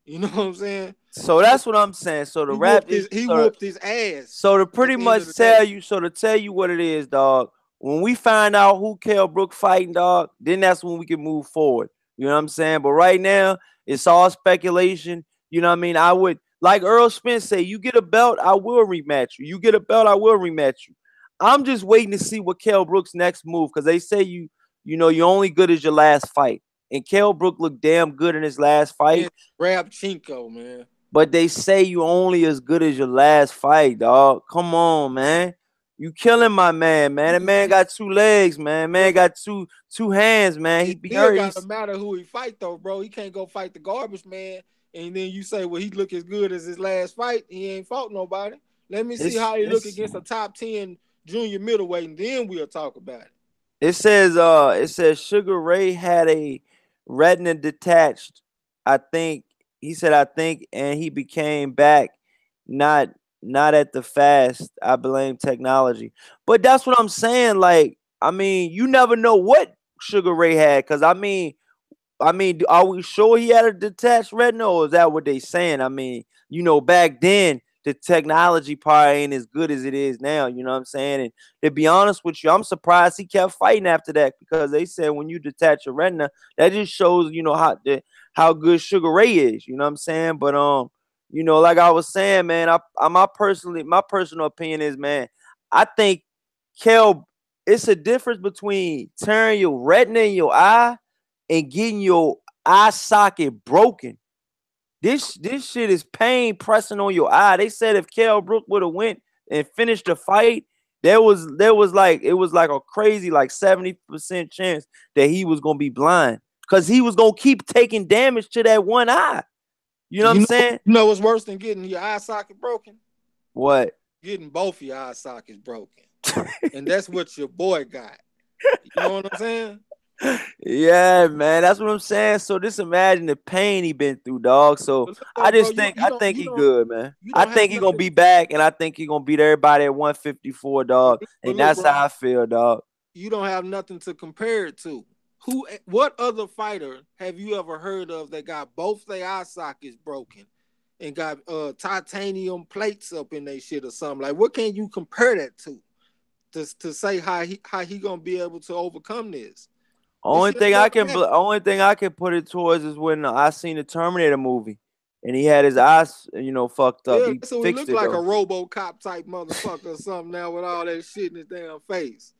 You know what I'm saying? So that's what I'm saying. So the rap is he whooped his ass. So to pretty much tell you what it is, dog. When we find out who Kell Brook fighting, dog, then that's when we can move forward. You know what I'm saying? But right now, it's all speculation. You know what I mean? I would, like Earl Spence say, you get a belt, I will rematch you. You get a belt, I will rematch you. I'm just waiting to see what Kell Brook's next move, because they say you're only good as your last fight. And Kell Brook looked damn good in his last fight. Rabchenko, man. But they say you only as good as your last fight, dog. Come on, man. You killing my man, man. That man got 2 legs, man. Man got two hands, man. He be hurt. It doesn't matter who he fight though, bro. He can't go fight the garbage man. And then you say, well, he look as good as his last fight. He ain't fought nobody. Let me see how he look against a top 10 junior middleweight, and then we'll talk about it. It says Sugar Ray had a retina detached. I think he said and he became back not at the fast. I blame technology. But that's what I'm saying. Like, I mean, you never know what Sugar Ray had, because I mean, are we sure he had a detached retina, or is that what they saying? I mean, back then the technology part ain't as good as it is now. You know what I'm saying? And to be honest with you, I'm surprised he kept fighting after that, because they said when you detach your retina, that just shows how good Sugar Ray is. You know what I'm saying? But like I was saying, man, my personal opinion is, man, I think it's a difference between tearing your retina in your eye and getting your eye socket broken. This shit is pain pressing on your eye. They said if Kell Brook would have went and finished the fight, it was like a crazy 70% chance that he was gonna be blind, because he was gonna keep taking damage to that one eye. You know what I'm saying? You know what's worse than getting your eye socket broken? What? Getting both your eye sockets broken. And that's what your boy got. You know what I'm saying? Yeah, man, that's what I'm saying. So just imagine the pain he been through, dog. So I think he good, man. I think he gonna be back, and I think he gonna beat everybody at 154, dog. And that's how I feel, dog. You don't have nothing to compare it to. What other fighter have you ever heard of that got both their eye sockets broken and got titanium plates up in their shit or something? Like, what can you compare that to say how he gonna be able to overcome this? Only thing I can put it towards is when I seen the Terminator movie, and he had his eyes, fucked up. Yeah, so he looked like a RoboCop type motherfucker or something now with all that shit in his damn face.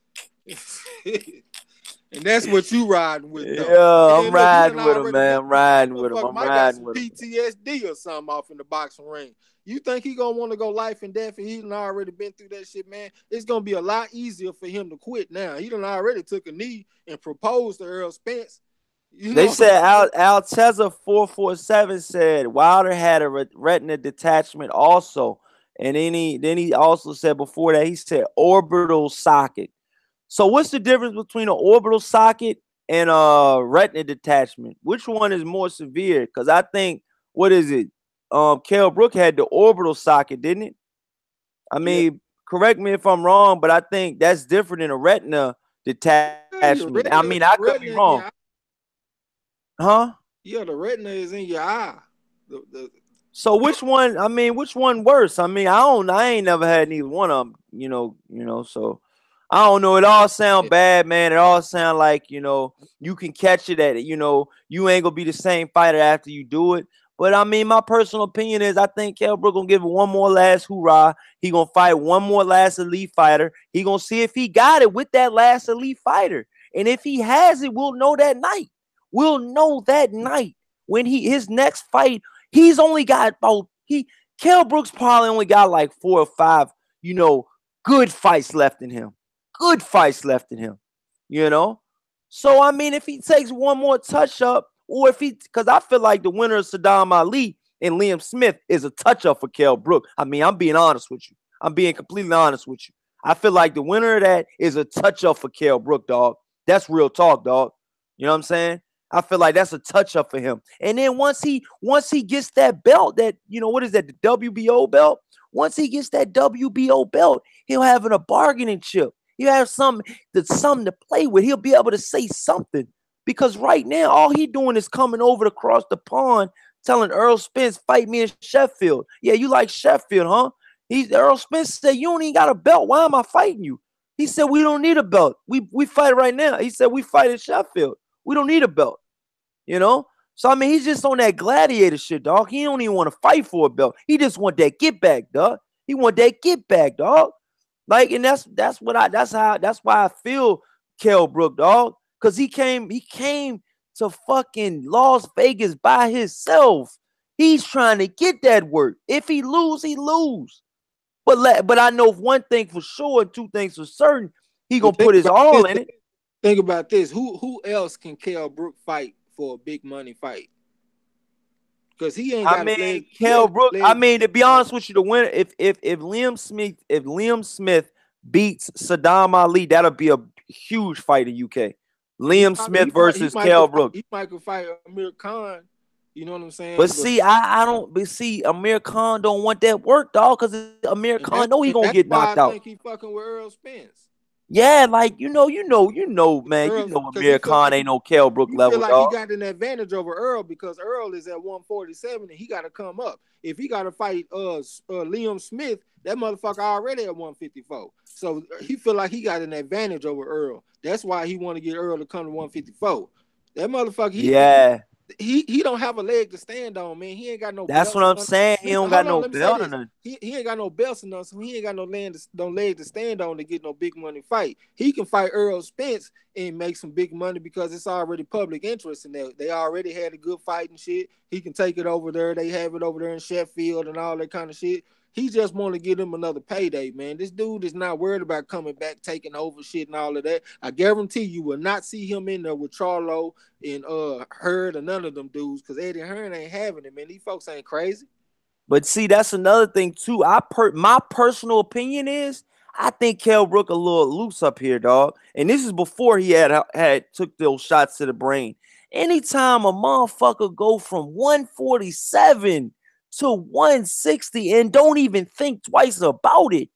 And that's what you riding with, though. Yeah, I'm riding with him, man. I'm riding with him. I'm riding with him. PTSD or something off in the boxing ring. You think he gonna want to go life and death, and he done already been through that shit, man? It's gonna be a lot easier for him to quit now. He done already took a knee and proposed to Earl Spence. They said Alteza 447 said Wilder had a retina detachment also, and then he also said before that, he said orbital socket. So what's the difference between an orbital socket and a retina detachment? Which one is more severe? Because I think what is it? Kell Brook had the orbital socket, didn't it? I Yeah, mean, correct me if I'm wrong, but I think that's different than a retina yeah, detachment. your I mean, I could be retina in wrong, your eye. huh? Yeah, the retina is in your eye. The So which one? I mean, which one worse? I mean, I don't. I ain't never had neither one of them. So I don't know. It all sound bad, man. It all sound like you can catch it at it. You ain't gonna be the same fighter after you do it. But I mean, my personal opinion is I think Kell Brook gonna give it one more last hoorah. He gonna fight one more last elite fighter. He gonna see if he got it with that last elite fighter, and if he has it, we'll know that night. We'll know that night when his next fight. He's only got about Kell Brooks probably only got like 4 or 5, good fights left in him. Good fights left in him. You know? So I mean, if he takes one more touch up, or if because I feel like the winner of Saddam Ali and Liam Smith is a touch up for Kell Brook. I mean, I'm being honest with you. I'm being completely honest with you. I feel like the winner of that is a touch up for Kell Brook, dog. That's real talk, dog. You know what I'm saying? I feel like that's a touch up for him. And then once he gets that belt, that what is that, the WBO belt? Once he gets that WBO belt, he'll have a bargaining chip. He'll have something to play with. He'll be able to say something. Because right now, all he doing is coming over across the pond, telling Earl Spence, fight me in Sheffield. Yeah, you like Sheffield, huh? Earl Spence said, you don't even got a belt. Why am I fighting you? He said, we don't need a belt. We fight right now. He said, we fight in Sheffield. We don't need a belt. So I mean, he's just on that gladiator shit, dog. He don't even want to fight for a belt. He just want that get back, dog. He want that get back, dog. Like, and that's why I feel Kell Brook, dog. Cause he came to fucking Las Vegas by himself. He's trying to get that work. If he lose, he lose. But I know one thing for sure and two things for certain. He gonna but think put his about all this. in it. Think about this. Who else can Kell Brook fight for a big money fight? Because he ain't I got a mean, leg. He Kell ain't got Brook. a I leg. mean, to be honest with you, the winner, if Liam Smith beats Saddam Ali, that'll be a huge fight in UK. Liam Smith versus Kell Brook. He might could fight Amir Khan. You know what I'm saying? But see, I don't. But see, Amir Khan don't want that work, dog. Because Amir Khan know he gonna that's get knocked why I out. think he fucking with Earl Spence. Yeah, like man. Earl, because Amir Khan ain't no Kell Brook he feel level, like he dog. got an advantage over Earl because Earl is at 147 and he got to come up. If he got to fight Liam Smith, that motherfucker already at 154. So he feel like he got an advantage over Earl. That's why he want to get Earl to come to 154. That motherfucker, Yeah, he don't have a leg to stand on, man. He ain't got no that's belts. what I'm saying. He don't got Hold on, no let me say belt or this. nothing. He ain't got no belts or nothing, so he ain't got no leg to stand on to get no big money fight. He can fight Earl Spence and make some big money because it's already public interest in that. They already had a good fight and shit. He can take it over there. They have it over there in Sheffield and all that kind of shit. He just want to give him another payday, man. This dude is not worried about coming back, taking over shit and all of that. I guarantee you will not see him in there with Charlo and Hurd or none of them dudes because Eddie Hearn ain't having it, man. These folks ain't crazy. But see, that's another thing too. My personal opinion is I think Kell Brook a little loose up here, dog. And this is before he had took those shots to the brain. Anytime a motherfucker go from 147 to 160 and don't even think twice about it.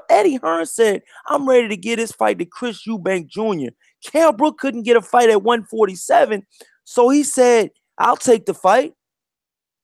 Eddie Hearn said, I'm ready to get this fight to Chris Eubank Jr. Kell Brook couldn't get a fight at 147. So he said, I'll take the fight.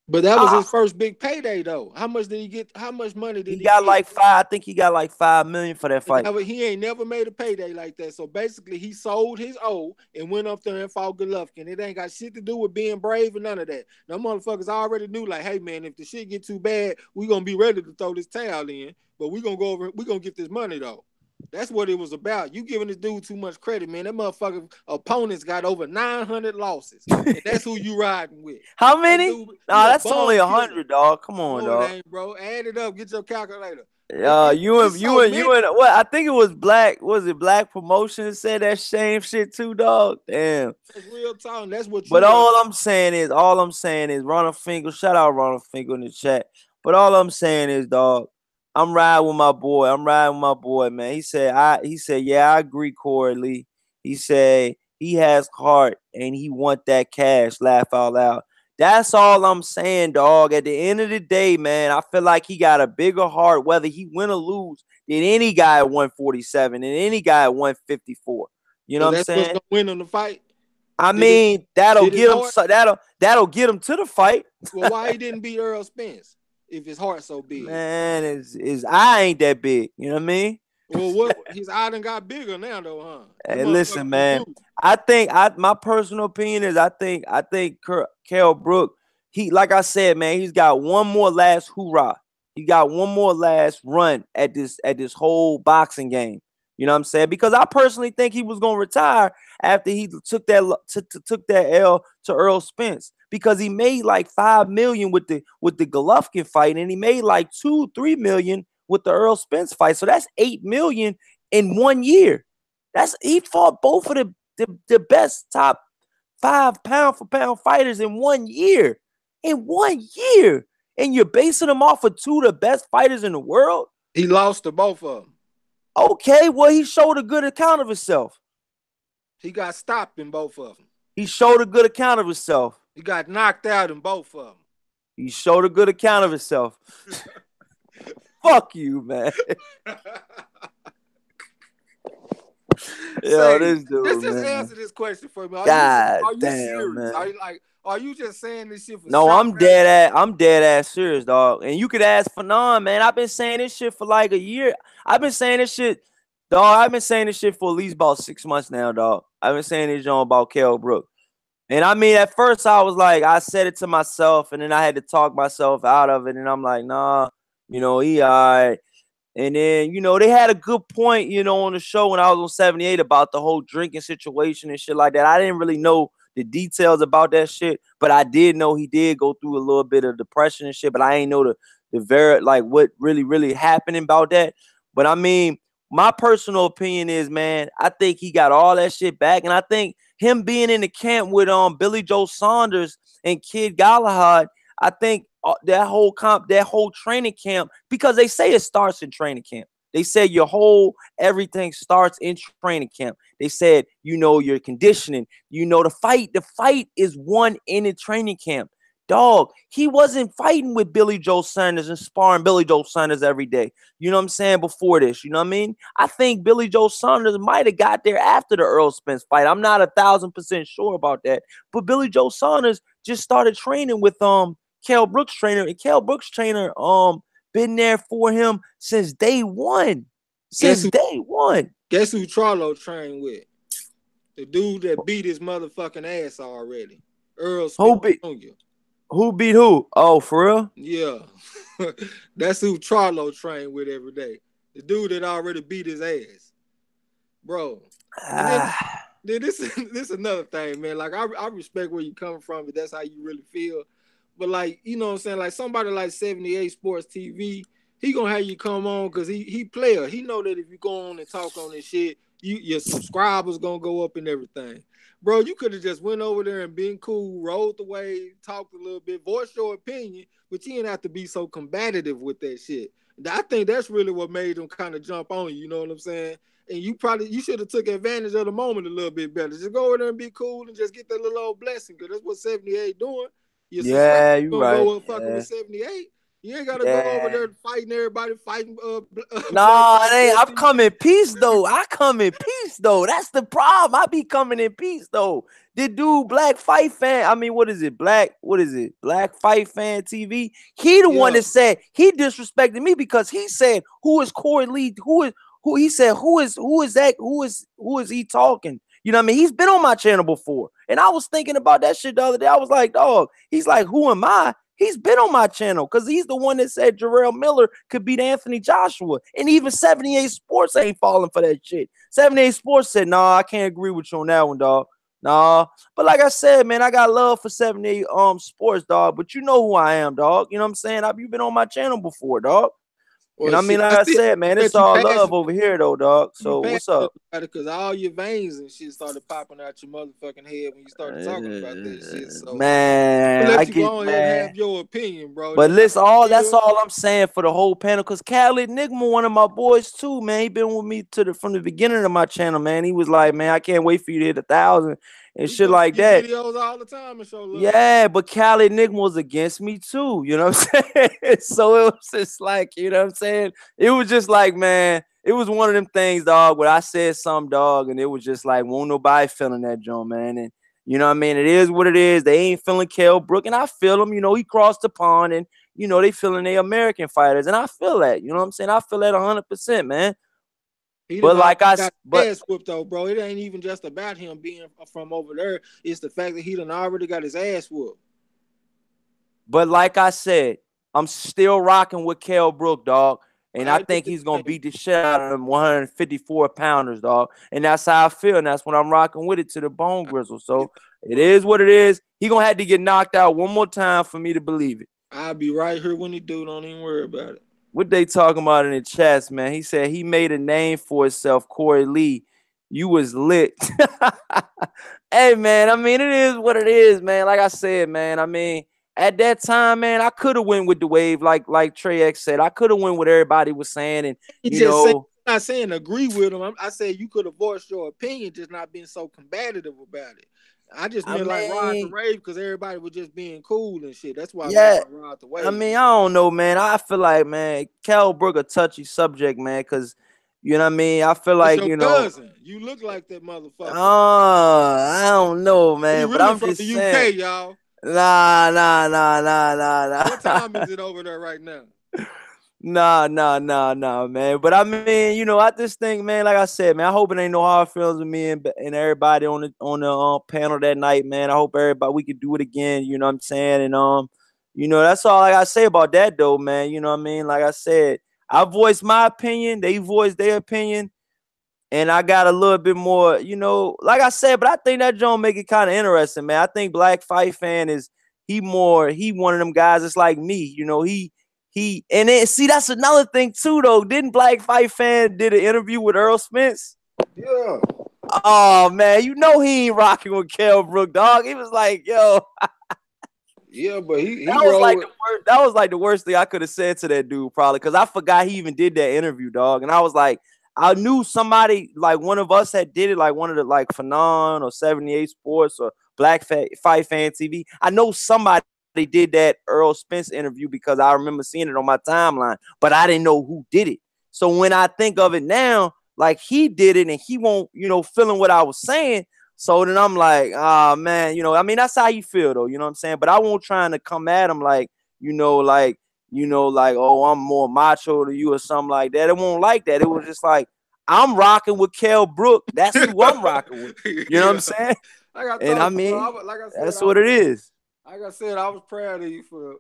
But that was his first big payday, though. How much did he get? How much money did He he got get? like five. I think he got like 5 million for that fight. He ain't never made a payday like that. So basically, he sold his O and went up there and fought Golovkin. It ain't got shit to do with being brave and none of that. Them motherfuckers already knew, like, hey man, if the shit get too bad, we gonna be ready to throw this towel in. But we gonna go over. We gonna get this money though. That's what it was about. You giving this dude too much credit, man. That motherfucker opponents got over 900 losses, and that's who you riding with. How many? Dude, Nah, that's only 100, dog. Come on, no, dog. it ain't, bro. Add it up. Get your calculator. You and what? I think it was Black. Was it Black Promotion said that shame shit too, dog? Damn. That's real talk. That's what you. But all I'm saying is, Ronald Finkel. Shout out Ronald Finkel in the chat. But all I'm saying is, dog, I'm riding with my boy. Man. He said, yeah, I agree, Corey Lee. He said he has heart and he want that cash. Laugh out loud. That's all I'm saying, dog. At the end of the day, man, I feel like he got a bigger heart, whether he win or lose, than any guy at 147 and any guy at 154. You know So what I'm that's what's saying? gonna win on the fight. I Did it? mean, that'll Did his get him. heart? That'll get him to the fight. Well, why he didn't beat Earl Spence if his heart so big? Man, his eye ain't that big. You know what I mean? Well, what his eye done got bigger now though, huh? That Hey, motherfucker listen, can man. move. My personal opinion is I think Kell Brook, he, like I said, man, he's got one more last hoorah. He got one more last run at this whole boxing game. You know what I'm saying? Because I personally think he was gonna retire after he took that L to Earl Spence, because he made like 5 million with the Golovkin fight, and he made like 2-3 million with the Earl Spence fight. So that's 8 million in 1 year. He fought both of the best top 5 pound for pound fighters in 1 year. In 1 year. And you're basing them off of 2 of the best fighters in the world? He lost to both of them. Okay, well, he showed a good account of himself. He got stopped in both of them. He showed a good account of himself. He got knocked out in both of them. He showed a good account of himself. Fuck you, man. Yo, this dude, let's just man. answer this question for me. Are you damn, serious? man. Are you just saying this shit for No, shock I'm dead ass serious, dog. And you could ask Fanon, man. I've been saying this shit for like a year. I've been saying this shit, dog. I've been saying this shit for at least about 6 months now, dog. I've been saying this joint about Kell Brook. And I mean, at first I was like, I said it to myself, and then I had to talk myself out of it. And I'm like, nah, he all right. And then, they had a good point, on the show when I was on 78 about the whole drinking situation and shit like that. I didn't really know the details about that shit, but I did know he did go through a little bit of depression and shit, but I ain't know what really happened about that. But I mean, my personal opinion is, man, I think he got all that shit back. And I think him being in the camp with Billy Joe Saunders and Kid Galahad, I think that whole training camp, because they say it starts in training camp. They said everything starts in training camp. They said, your conditioning, the fight is won in the training camp. Dog, he wasn't fighting with Billy Joe Saunders and sparring Billy Joe Saunders every day. You know what I'm saying? Before this, you know what I mean? I think Billy Joe Saunders might have got there after the Earl Spence fight. I'm not 1,000% sure about that. But Billy Joe Saunders just started training with Kell Brook's trainer, and Kell Brook's trainer been there for him since day one. Guess who Charlo trained with? The dude that beat his motherfucking ass already. Earl Spence Jr. Who beat who? Oh, for real? Yeah. That's who Charlo trained with every day. The dude that already beat his ass. Bro. Then this is another thing, man. Like, I respect where you coming from, if that's how you really feel. But, like, you know what I'm saying? Like, somebody like 78 Sports TV, he gonna have you come on because he player. He know that if you go on and talk on this shit, your subscribers gonna go up and everything. Bro, you could have just went over there and been cool, rolled the wave, talked a little bit, voiced your opinion, but you didn't have to be so combative with that shit. I think that's really what made them kind of jump on you, you know what I'm saying? And you should have took advantage of the moment a little bit better. Just go over there and be cool and just get that little old blessing, because that's what 78 doing. You right. Go fucking with 78. You ain't gotta go over there fighting everybody, fighting. Nah, it ain't. I'm coming peace though. I come in peace though. That's the problem. I be coming in peace though. The dude, Black Fight Fan. I mean, what is it? Black Fight Fan TV. He the one that said he disrespected me because he said, "Who is Corey Lee? Who?" He said, "Who is that? Who is he talking?" You know what I mean? He's been on my channel before, and I was thinking about that shit the other day. I was like, dog. He's like, "Who am I?" He's been on my channel because he's the one that said Jarrell Miller could beat Anthony Joshua. And even 78 Sports ain't falling for that shit. 78 Sports said, nah, I can't agree with you on that one, dog. Nah. But like I said, man, I got love for 78 Sports, dog. But you know who I am, dog. You know what I'm saying? You've been on my channel before, dog. Well, and I mean, like I said, man, it's all love over here, though, dog. So what's up? Because all your veins and shit started popping out your motherfucking head when you started talking about this shit. So, man, let you go ahead and have your opinion, bro. But listen, that's all I'm saying for the whole panel. Because Khaled Nigma, one of my boys too, man, he been with me from the beginning of my channel, man. He was like, man, I can't wait for you to hit 1,000. and We shit post like these that. videos all the time and show love. Yeah, but Cali Nick was against me too. You know what I'm saying? So it was just like, you know what I'm saying? It was just like, man, it was one of them things, dog, where I said some dog, and it was just like, won't nobody feeling that joint, man. And you know what I mean? It is what it is. They ain't feeling Kell Brook, and I feel him. You know, he crossed the pond, and you know, they feeling they American fighters, and I feel that. You know what I'm saying? I feel that 100%, man. He But done already like I, got but his ass whooped though, bro. It ain't even just about him being from over there. It's the fact that he done already got his ass whooped. But like I said, I'm still rocking with Kell Brook, dog. And I I do think the he's gonna same. beat the shit out of them 154 pounders, dog. And that's how I feel. And that's what I'm rocking with it to the bone I gristle. do the So same, it bro. is what it is. He gonna have to get knocked out one more time for me to believe it. I'll be right here when he do. Don't even worry about it. What they talking about in the chats, man? He said he made a name for himself, Corey Lee. You was lit. Hey, man, I mean, it is what it is, man. Like I said, man, I mean, at that time, man, I could have went with the wave, like Trey X said. I could have went what everybody was saying, and He you just saying, know, I'm not saying agree with him. I said you could have voiced your opinion, just not being so combative about it. I just I meant like ride the mean, rave because everybody was just being cool and shit. That's why I meant yeah, like ride the I wave. mean, I don't know, man. I feel like, man, Kell Brook a touchy subject, man, because you know what I mean. I feel That's like, your you know, cousin. You look like that motherfucker. I don't know, He man, but really I'm from just the saying, UK, y'all. What nah. time is it over there right now? Nah, man. But I mean, you know, I just think, man, like I said, man, I hope it ain't no hard feelings with me and everybody on the panel that night, man. I hope everybody we could do it again. You know what I'm saying? And you know, that's all I gotta say about that, though, man. You know what I mean? Like I said, I voiced my opinion, they voiced their opinion, and I got a little bit more, you know, like I said. But I think that Joe make it kind of interesting, man. I think Black Fight Fan is he one of them guys. It's like me, you know. He and then see that's another thing too though. Didn't Black Fight Fan did an interview with Earl Spence? Yeah. Oh man, you know he ain't rocking with Kell Brook, dog. He was like, yo, Yeah, but he that was rolled like with the worst. That was like the worst thing I could have said to that dude, probably, because I forgot he even did that interview, dog. And I was like, I knew somebody like one of us had did it, like one of the like Fanon or 78 Sports or Fight Fan TV. I know somebody did that Earl Spence interview because I remember seeing it on my timeline, but I didn't know who did it. So when I think of it now, like he did it and he won't, you know, feeling what I was saying. So then I'm like, ah, man, you know, I mean, that's how you feel though, you know what I'm saying? But I won't trying to come at him like, like, oh, I'm more macho than you or something like that. It won't like that. It was just like, I'm rocking with Kell Brook. That's who I'm rocking with. You know what I'm yeah. saying? Like I And I told you, mean, bro, like I said, that's what it is. like I said, I was proud of you for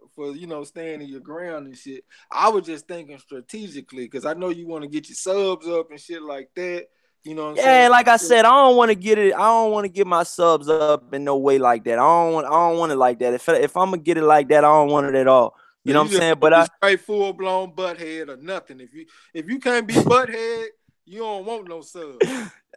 staying in your ground and shit. I was just thinking strategically because I know you want to get your subs up and shit like that. You know what I'm saying? Yeah, like I said, I don't want to get it. I don't want to get my subs up in no way like that. I don't want it like that. If I'm gonna get it like that, I don't want it at all. So You know what you I'm just saying? want But to be I straight full blown butthead or nothing. If you can't be butthead, you don't want no subs.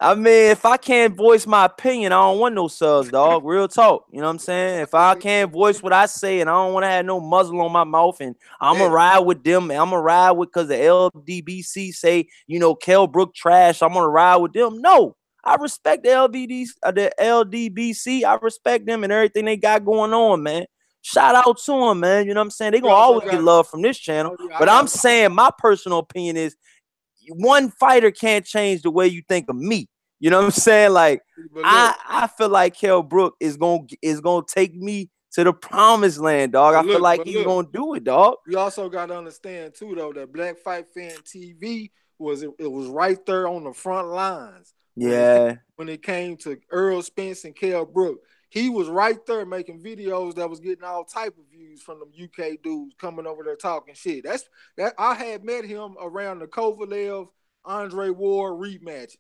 I mean, if I can't voice my opinion, I don't want no subs, dog. Real talk. You know what I'm saying? If I can't voice what I say and I don't want to have no muzzle on my mouth and I'm going to Bet. ride with them, I'm going to ride with because the LDBC say, you know, Kell Brook trash, I'm going to ride with them. No. I respect the LDBC. I respect them and everything they got going on, man. Shout out to them, man. You know what I'm saying? They You going to also always get got love from this channel. oh yeah, I But I'm got saying my personal opinion is one fighter can't change the way you think of me. You know what I'm saying? Like but look, I feel like Kell Brook is gonna take me to the promised land, dog. I feel like but he's look. gonna do it, dog. You also got to understand too, though, that Black Fight Fan TV was right there on the front lines Yeah, when it came to Earl Spence and Kell Brook. He was right there making videos that was getting all type of views from them UK dudes coming over there talking shit. That I had met him around the Kovalev Andre Ward rematch,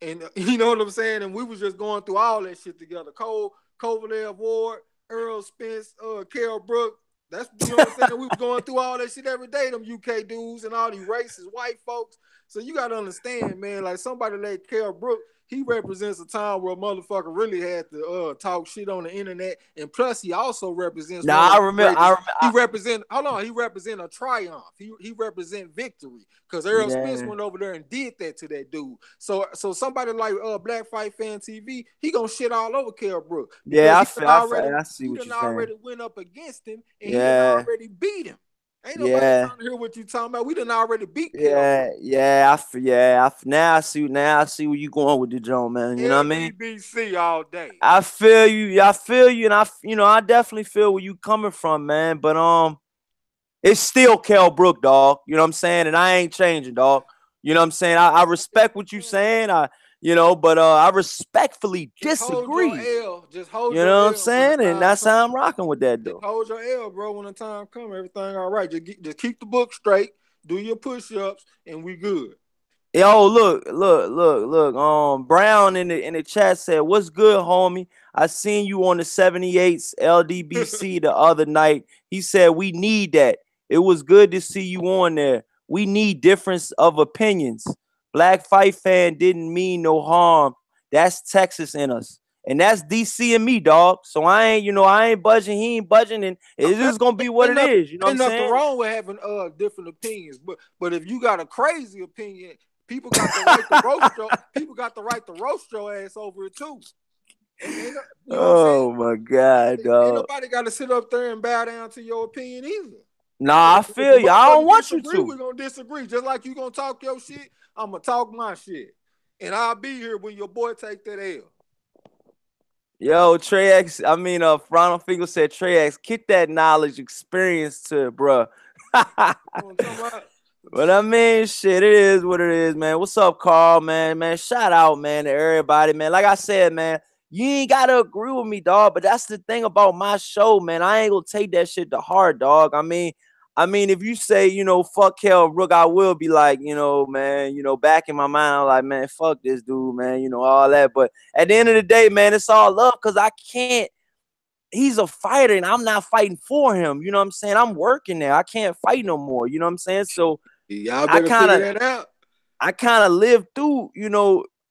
and you know what I'm saying. And we was just going through all that shit together. Kovalev Ward, Earl Spence, Kell Brook. That's you know what I'm saying. We was going through all that shit every day. Them UK dudes and all these racist white folks. So you gotta understand, man. Like somebody like Kell Brook, he represents a time where a motherfucker really had to talk shit on the internet, and plus he also represents one Now of I the remember. greatest. He represent. Hold on, he represent a triumph. He represent victory because Errol Spence went over there and did that to that dude. So somebody like Black Fight Fan TV, he gonna shit all over Kell Brook because I see he what done you're saying. already went up against him and he done Yeah, already beat him. Ain't nobody yeah. trying to hear what you talking about. We done already beat Kell Yeah, Brook. now I see where you going with the Joe, man. You know what I mean? LGBC all day. I feel you. I feel you, and I definitely feel where you coming from, man. But it's still Kell Brook, dog. You know what I'm saying? And I ain't changing, dog. You know what I'm saying? I respect what you saying. But I respectfully Just hold your disagree. L. Just hold You your know what I'm L when the saying? And time that's comes. how I'm rocking with that, Just though. hold your L, bro. When the time comes, everything all right. Just keep the book straight. Do your push-ups, and we good. Yo, look. Brown in the chat said, "What's good, homie? I seen you on the 78's LDBC the other night. He said we need that. It was good to see you on there. We need difference of opinions. Black Fight Fan didn't mean no harm. That's Texas in us, and that's DC and me, dog. So I ain't budging. He ain't budging, and it's just gonna be what it is. You know what I'm Ain't nothing saying? wrong with having different opinions, but if you got a crazy opinion, people got the right to roast your people got the right to roast your ass over it too. You know what I'm saying? Oh my God, Ain't dog. nobody got to sit up there and bow down to your opinion either. Nah, I If a feel you. I don't motherfucker want you disagree, to. we're gonna disagree. Just like you gonna talk your shit, I'm gonna talk my shit. And I'll be here when your boy take that L. Yo, Trey X, Ronald Fiegel said, Trey X, get that knowledge, experience to, bruh. But shit, it is what it is, man. What's up, Carl, man? Man, shout out, man, to everybody, man. Like I said, man, you ain't gotta agree with me, dog. But that's the thing about my show, man. I ain't gonna take that shit to heart, dog. If you say, fuck Kell Brook, I will be like, man, back in my mind, I'm like, man, fuck this dude, man, all that. But at the end of the day, man, it's all love because I can't. He's a fighter and I'm not fighting for him. You know what I'm saying? I'm working there. I can't fight no more. You know what I'm saying? So y'all better figure that out. I kind of lived through,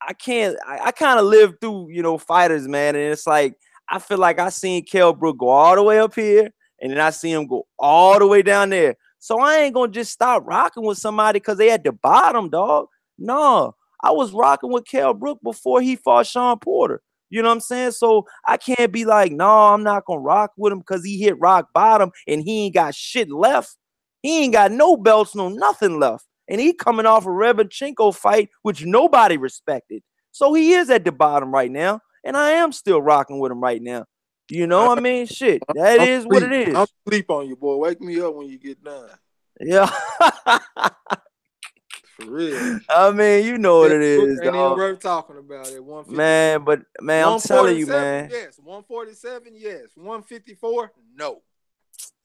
I kind of lived through, fighters, man. And it's like, I feel like I seen Kell Brook go all the way up here and then I see him go all the way down there. So I ain't going to just stop rocking with somebody because they at the bottom, dog. No, I was rocking with Kell Brook before he fought Sean Porter. You know what I'm saying? So I can't be like, no, I'm not going to rock with him because he hit rock bottom and he ain't got shit left. He ain't got no belts, no nothing left. And he coming off a Rebachenko fight, which nobody respected. So he is at the bottom right now. And I am still rocking with him right now. Shit, that is what it is. I'm sleep on you, boy. Wake me up when you get done. Yeah. For real. You know what it is, ain't dog. even worth talking about it. 150. Man, I'm telling you, man. Yes. 147, yes. 154, no.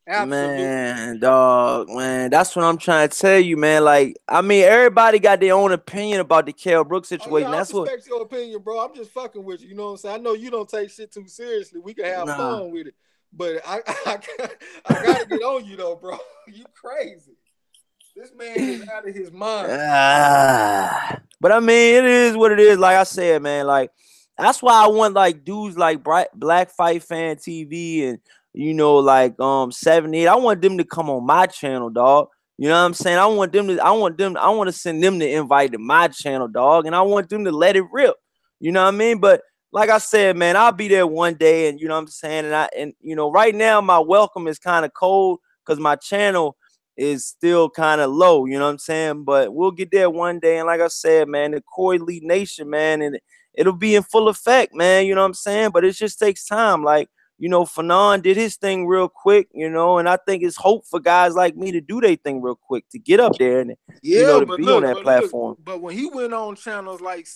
Absolutely. Man, dog, man. That's what I'm trying to tell you, man. Like, everybody got their own opinion about the Kell Brook situation. I That's what. respect your opinion, bro. I'm just fucking with you. You know what I'm saying? I know you don't take shit too seriously. We can have fun with it. But I gotta get on you though, bro. You crazy. This man is out of his mind. But it is what it is. Like I said, man, like that's why I want like dudes like Black Fight Fan TV and 78. I want them to come on my channel, dog. You know what I'm saying? I want to send them the invite to my channel, dog, and I want them to let it rip. You know what I mean? But like I said, man, I'll be there one day, and you know what I'm saying? And right now my welcome is kind of cold because my channel is still kind of low, you know what I'm saying? But we'll get there one day. And like I said, man, the Core Elite Nation, man, and it'll be in full effect, man, you know what I'm saying? But it just takes time. Like, Fanon did his thing real quick, and I think it's hope for guys like me to do their thing real quick, to get up there and, to be on that platform. But when he went on channels like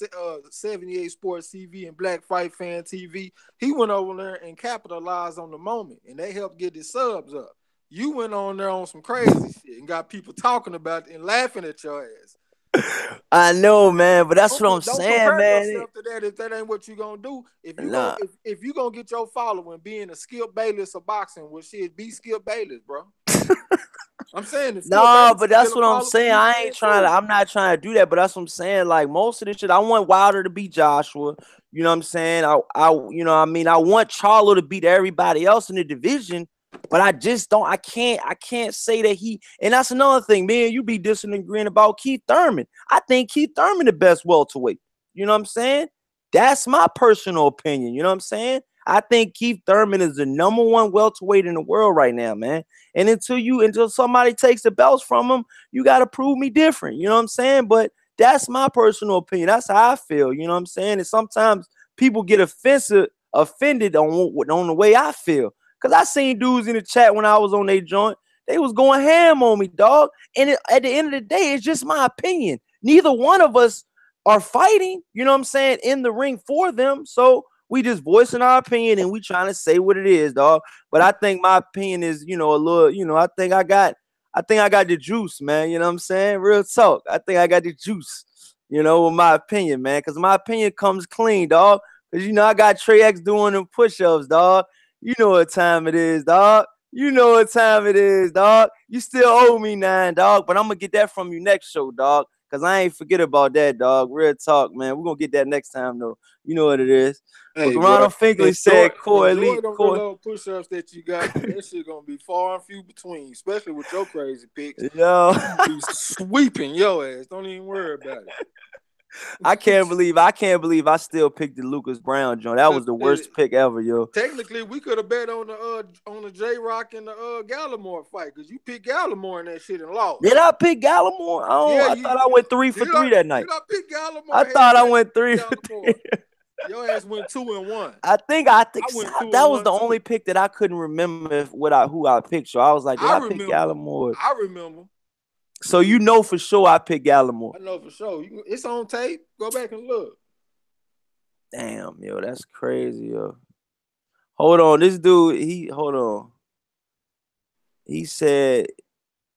78 Sports TV and Black Fight Fan TV, he went over there and capitalized on the moment, and they helped get his subs up. You went on there on some crazy shit and got people talking about it and laughing at your ass. I know, man, but that's what I'm Don't saying, compare man. yourself to that if that ain't what you gonna do. If you go Nah, if you gonna get your following being a Skip Bayless of boxing, well shit, be Skip Bayless, bro. I'm saying if Skip nah, Bayless but can get that's a what I'm following, saying. you I can ain't trying to. too. I'm not trying to do that, but that's what I'm saying. Like most of this shit, I want Wilder to beat Joshua. You know what I'm saying? You know, what I mean, I want Charlo to beat everybody else in the division, but I just don't. I can't say that he. And that's another thing, man. You be disagreeing about Keith Thurman. I think Keith Thurman the best welterweight. You know what I'm saying? That's my personal opinion. You know what I'm saying? I think Keith Thurman is the #1 welterweight in the world right now, man. And until somebody takes the belts from him, you got to prove me different. You know what I'm saying? But that's my personal opinion. That's how I feel. You know what I'm saying? And sometimes people get offended on the way I feel. Cause I seen dudes in the chat when I was on their joint, they was going ham on me, dog. And at the end of the day, it's just my opinion. Neither one of us are fighting, you know what I'm saying, in the ring for them. So we just voicing our opinion and we trying to say what it is, dog. But I think my opinion is, a little, I think I got the juice, man. You know what I'm saying? Real talk. I think I got the juice, with my opinion, man. Cause my opinion comes clean, dog. Cause I got Trey X doing them push-ups, dog. You know what time it is, dog. You know what time it is, dog. You still owe me 9, dog. But I'm gonna get that from you next show, dog. Cause I ain't forget about that, dog. Real talk, man. We're gonna get that next time, though. You know what it is. But Hey, bro, Garano Finkley said core enjoy elite, them core. little push-ups that you got, cause that shit gonna be far and few between, especially with your crazy picks. Yo. You gonna be sweeping your ass. Don't even worry about it. I can't believe I still picked the Lucas Brown joint. That was the worst pick ever, yo. Technically, we could have bet on the J Rock and the Gallimore fight because you picked Gallimore in that shit and lost. Did I pick Gallimore? Yeah, I thought I went 3 for 3 that night. Did I pick Gallimore? I thought I went 3 for 3. Your ass went 2-1. I think went that was 2-1 the too. only pick that I couldn't remember who I picked. So I was like, did I pick Gallimore? I remember. So for sure I picked Gallimore. I know for sure. It's on tape. Go back and look. Damn, yo, that's crazy, yo. Hold on, this dude, hold on. He said,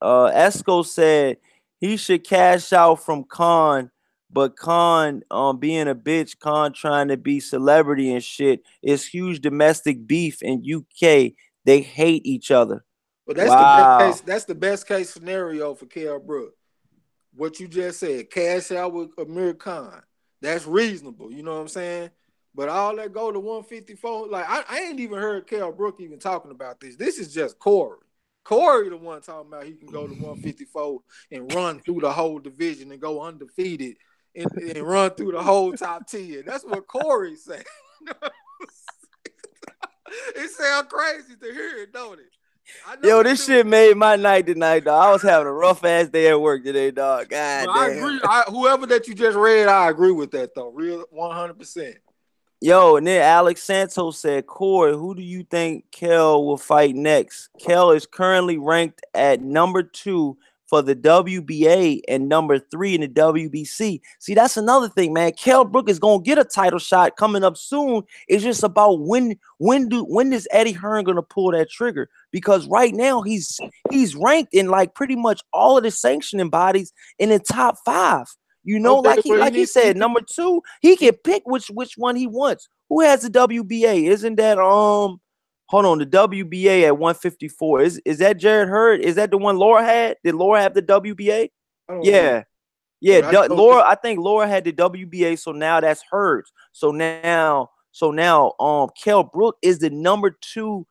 Esco said he should cash out from Khan, but Khan being a bitch, Khan trying to be celebrity and shit. It's huge domestic beef in UK. They hate each other. But that's the best case. That's the best case scenario for Kell Brook. What you just said, cash out with Amir Khan. That's reasonable. You know what I'm saying? But all that go to 154, like I ain't even heard Kell Brook even talking about this. This is just Corey. Corey the one talking about he can go to 154 and run through the whole division and go undefeated and run through the whole top 10. That's what Corey said. It sounds crazy to hear it, don't it? Yo, this shit made my night tonight, dog. I was having a rough ass day at work today, dog. God damn. I agree. Whoever that you just read, I agree with that though. Real 100%. Yo, and then Alex Santos said, Corey, who do you think Kell will fight next? Kell is currently ranked at number 2 for the WBA and number 3 in the WBC. See, that's another thing, man. Kell Brook is gonna get a title shot coming up soon. It's just about when is Eddie Hearn gonna pull that trigger? Because right now he's ranked in like pretty much all of the sanctioning bodies in the top 5. Like he said, number 2, he can pick which one he wants. Who has the WBA? Isn't that hold on, the WBA at 154? Is that Jared Hurd? Is that the one Laura had? Did Laura have the WBA? Yeah. Laura, I think Laura had the WBA, so now that's Hurd's. So now Kell Brook is the number 2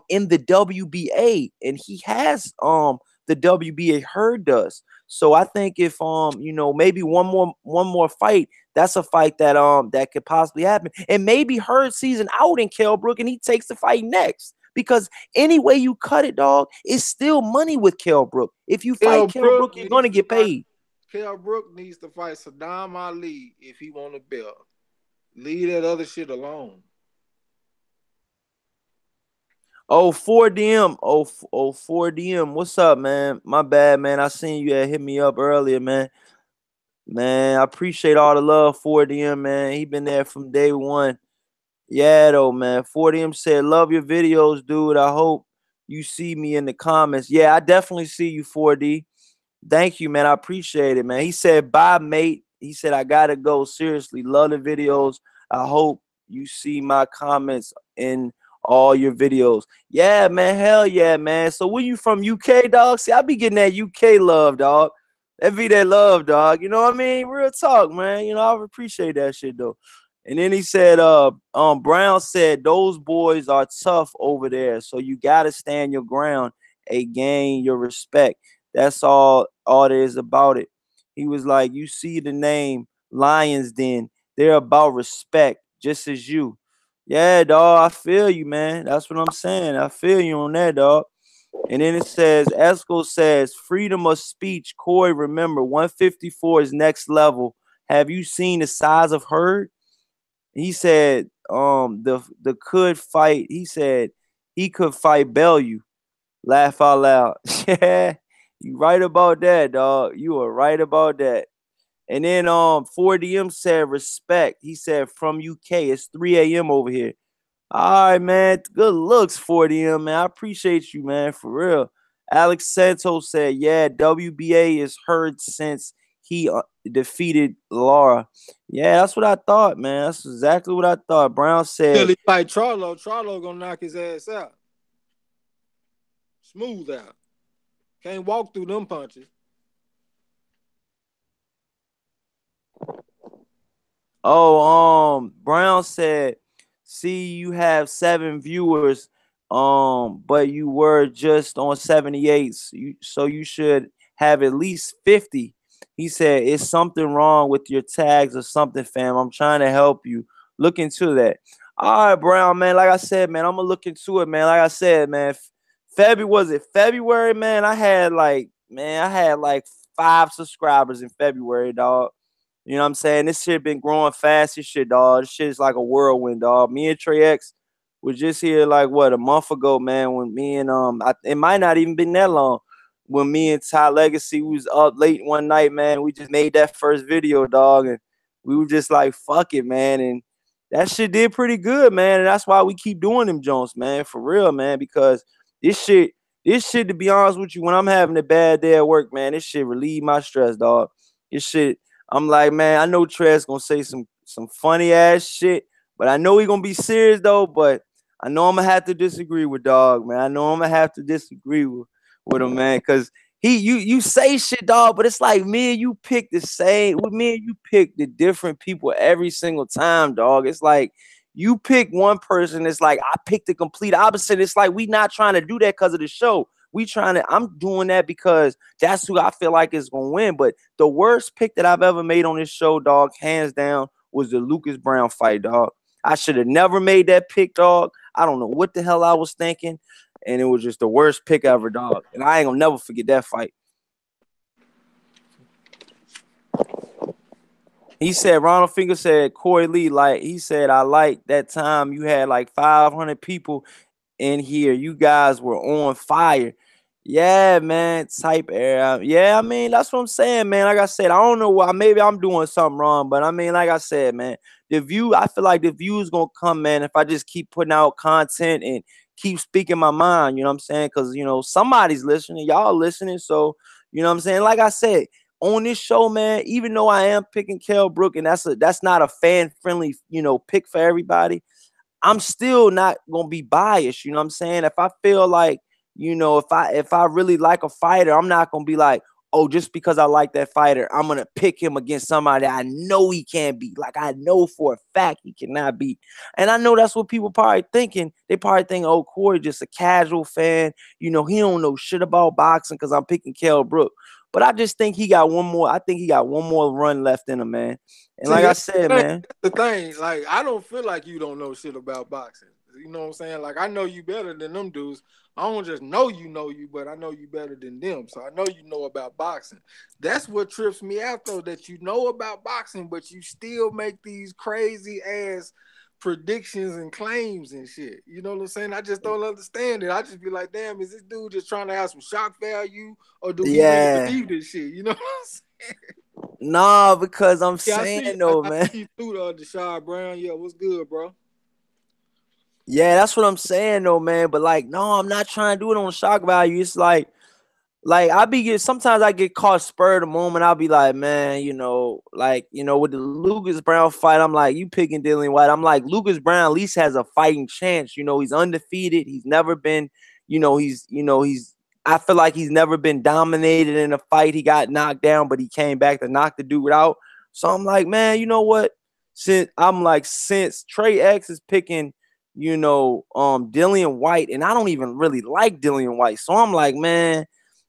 in the WBA, and he has the WBA. Hurd does. So I think if maybe one more fight, that's a fight that that could possibly happen. And maybe Hurd sees an out in Kell Brook and he takes the fight next. Because any way you cut it, dog, it's still money with Kell Brook. If you fight Kell Brook, you're gonna get paid. Kell Brook needs to fight Saddam Ali if he want a belt. Leave that other shit alone. Oh, 4DM. Oh, 4DM. What's up, man? My bad, man. I seen you had hit me up earlier, man. Man, I appreciate all the love, 4DM, man. He been there from day one. Yeah, though, man. 4DM said, love your videos, dude. I hope you see me in the comments. Yeah, I definitely see you, 4D. Thank you, man. I appreciate it, man. He said, bye, mate. He said, I gotta go. Seriously, love the videos. I hope you see my comments in all your videos. Yeah, man. Hell yeah, man. So where you from, UK, dog? See, I be getting that UK love, dog. That be that love, dog. You know what I mean? Real talk, man. You know, I appreciate that shit though. And then he said, Brown said those boys are tough over there. So you gotta stand your ground and gain your respect. That's all there is about it. He was like, you see the name Lions Den. They're about respect, just as you. Yeah, dog, I feel you, man. That's what I'm saying. I feel you on that, dog. And then it says, Esco says, freedom of speech. Corey, remember, 154 is next level. Have you seen the size of herd? He said, the could fight. He said he could fight Bellew. Laugh out loud. Yeah, you right about that, dog. You are right about that. And then 4DM said respect. He said from UK. It's 3 a.m. over here. All right, man. Good looks, 4DM, man. I appreciate you, man, for real. Alex Santos said, yeah, WBA is heard since he defeated Laura. Yeah, that's what I thought, man. That's exactly what I thought. Brown said, Till he fight Charlo. Charlo gonna knock his ass out. Smooth out. Can't walk through them punches. oh, Brown said, see, you have 7 viewers, but you were just on 78. So you should have at least 50. He said, it's something wrong with your tags or something, fam. I'm trying to help you. Look into that. All right, Brown, man. Like I said, man, I'm gonna look into it, man. Like I said, man, February, man? I had like 5 subscribers in February, dog. You know what I'm saying? This shit been growing fast. This shit, dog. This shit is like a whirlwind, dog. Me and Trey X was just here like what, a month ago, man. When me and it might not even been that long. When me and Ty Legacy was up late one night, man, we just made that first video, dog, and we were just like, fuck it, man. And that shit did pretty good, man. And that's why we keep doing them Jones, man, for real, man. Because this shit, to be honest with you, when I'm having a bad day at work, man, this shit relieve my stress, dog. This shit, I'm like, man, I know Trey's gonna say some funny ass shit, but I know he gonna be serious though. But I know I'm gonna have to disagree with dog, man. I know I'm gonna have to disagree with him, man, because you say shit, dog, but it's like me and you pick the same. With me and you pick the different people every single time, dog. It's like you pick one person. It's like I pick the complete opposite. It's like we not trying to do that because of the show. I'm doing that because that's who I feel like is gonna win. But the worst pick that I've ever made on this show, dog, hands down, was the Lucas Brown fight, dog. I should have never made that pick, dog. I don't know what the hell I was thinking. And it was just the worst pick ever, dog. And I ain't gonna never forget that fight. He said, Ronald Finger said, Corey Lee, he said, I like that time you had like 500 people in here. You guys were on fire. Yeah, man. Type air. Yeah, I mean, that's what I'm saying, man. Like I said, I don't know why. Maybe I'm doing something wrong, but I mean, like I said, man, I feel like the view is gonna come, man, if I just keep putting out content and keep speaking my mind, you know what I'm saying? Because somebody's listening, y'all listening. So, you know what I'm saying? Like I said, on this show, man, even though I am picking Kell Brook, and that's not a fan-friendly, pick for everybody, I'm still not gonna be biased. You know what I'm saying? If I feel like, if I really like a fighter, I'm not gonna be like, oh, just because I like that fighter, I'm gonna pick him against somebody I know he can't beat. Like I know for a fact he cannot beat. And I know that's what people probably thinking. They probably think, oh, Corey just a casual fan. He don't know shit about boxing because I'm picking Kell Brook. But I just think he got one more. I think he got one more run left in him, man. And like I said, man, the thing, like I don't feel like you don't know shit about boxing. You know what I'm saying? Like I know you better than them dudes. I don't just know you, but I know you better than them. So I know you know about boxing. That's what trips me out though, that you know about boxing, but you still make these crazy ass predictions and claims and shit. You know what I'm saying? I just don't understand it. I just be like, damn, is this dude just trying to have some shock value, or do he really believe this shit? You know what I'm saying? Nah, because I'm saying though, man. I see through Deshaun Brown. Yeah, what's good, bro? Yeah, that's what I'm saying though, man. But like, no, I'm not trying to do it on shock value. It's like like sometimes I get caught spur of the moment. I'll be like, man, with the Lucas Brown fight, I'm like, you picking Dillian White. I'm like, Lucas Brown at least has a fighting chance. He's undefeated. He's never been, he's I feel like he's never been dominated in a fight. He got knocked down, but he came back to knock the dude out. So I'm like, man, you know what? Since Trey X is picking, Dillian White, and I don't even really like Dillian White. So I'm like, man,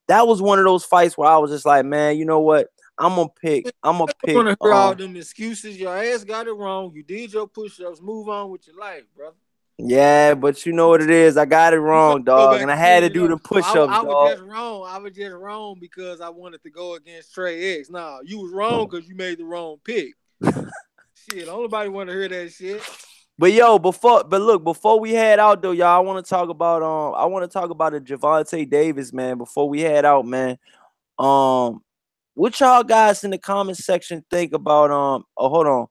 that was one of those fights where I was just like, man, you know what? I'm gonna pick. I'm gonna I don't pick. want to hear all them excuses. Your ass got it wrong. You did your push-ups. Move on with your life, brother. Yeah, but you know what it is. I got it You finna wrong, go dog, back and I and had clean to it do up. the So push-ups, I was dog. just wrong. I was just wrong because I wanted to go against Trey X. Nah, you was wrong because you made the wrong pick. Shit, don't nobody want to hear that shit. Before we head out though, y'all, I want to talk about the Gervonta Davis, man. Before we head out, man. Um, what y'all guys in the comment section think about oh, hold on.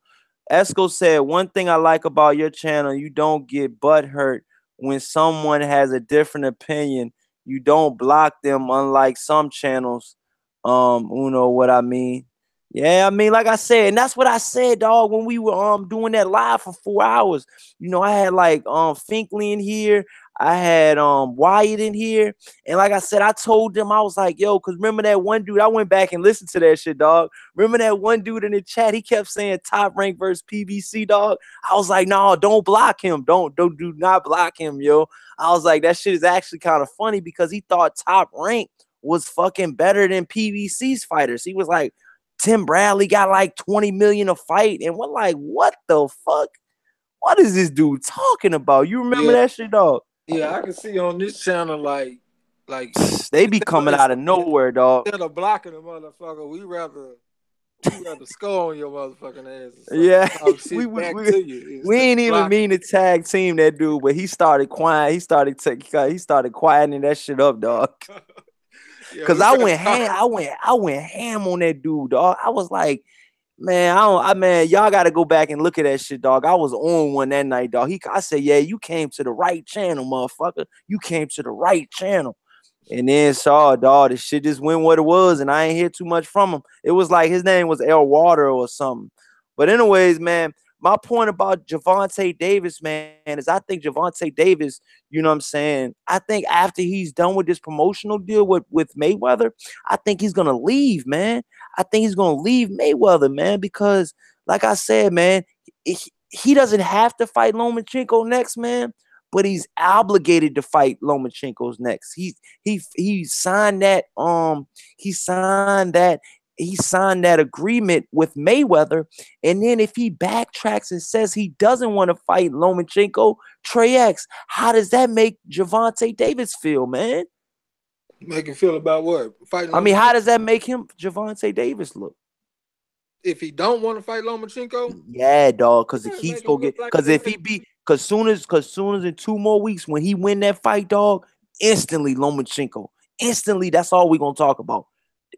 Esco said, one thing I like about your channel, you don't get butt hurt when someone has a different opinion. You don't block them, unlike some channels. You know what I mean? Yeah, I mean, like I said, and that's what I said, dog, when we were doing that live for 4 hours. I had like Finkley in here, I had Wyatt in here, and like I said, I told them, I was like, yo, because remember that one dude, I went back and listened to that shit, dog. Remember that one dude in the chat, he kept saying Top Rank versus PBC, dog. I was like, no, don't block him. Do not block him, yo. I was like, that shit is actually kind of funny because he thought Top Rank was fucking better than PBC's fighters. He was like, Tim Bradley got like 20 million a fight, and we're like, what the fuck? What is this dude talking about? You remember Yeah, that shit, dog? yeah, I can see on this channel like They be coming out of nowhere, dog. instead of blocking the motherfucker, we rather score on your motherfucking ass or something. Yeah, Talk we, shit we back we to you we instead ain't of even blocking. mean to tag team that dude, but he started quiet. He started quieting that shit up, dog. Yeah, Cause we I better went talk. ham. I went ham on that dude, dog. I was like, man, man, y'all got to go back and look at that shit, dog. I was on one that night, dog. I said, yeah, you came to the right channel, motherfucker. You came to the right channel. And then saw, dog, the shit just went what it was, and I ain't hear too much from him. It was like his name was El Water or something. But anyways, man, my point about Gervonta Davis, man, is I think Gervonta Davis, you know what I'm saying? I think after he's done with this promotional deal with Mayweather, I think he's gonna leave, man. I think he's gonna leave Mayweather, man, because like I said, man, he doesn't have to fight Lomachenko next, man, but he's obligated to fight Lomachenko's next. He signed that he signed that agreement with Mayweather, and then if he backtracks and says he doesn't want to fight Lomachenko, Trey X, how does that make Gervonta Davis feel, man? Make him feel about what? Fighting I mean, Lomachenko? how does that make him Gervonta Davis look? If he don't want to fight Lomachenko, Yeah, dog. Because he's make him gonna look get. like Because if he be. Because soon as in 2 more weeks when he win that fight, dog, instantly Lomachenko. Instantly, that's all we gonna talk about.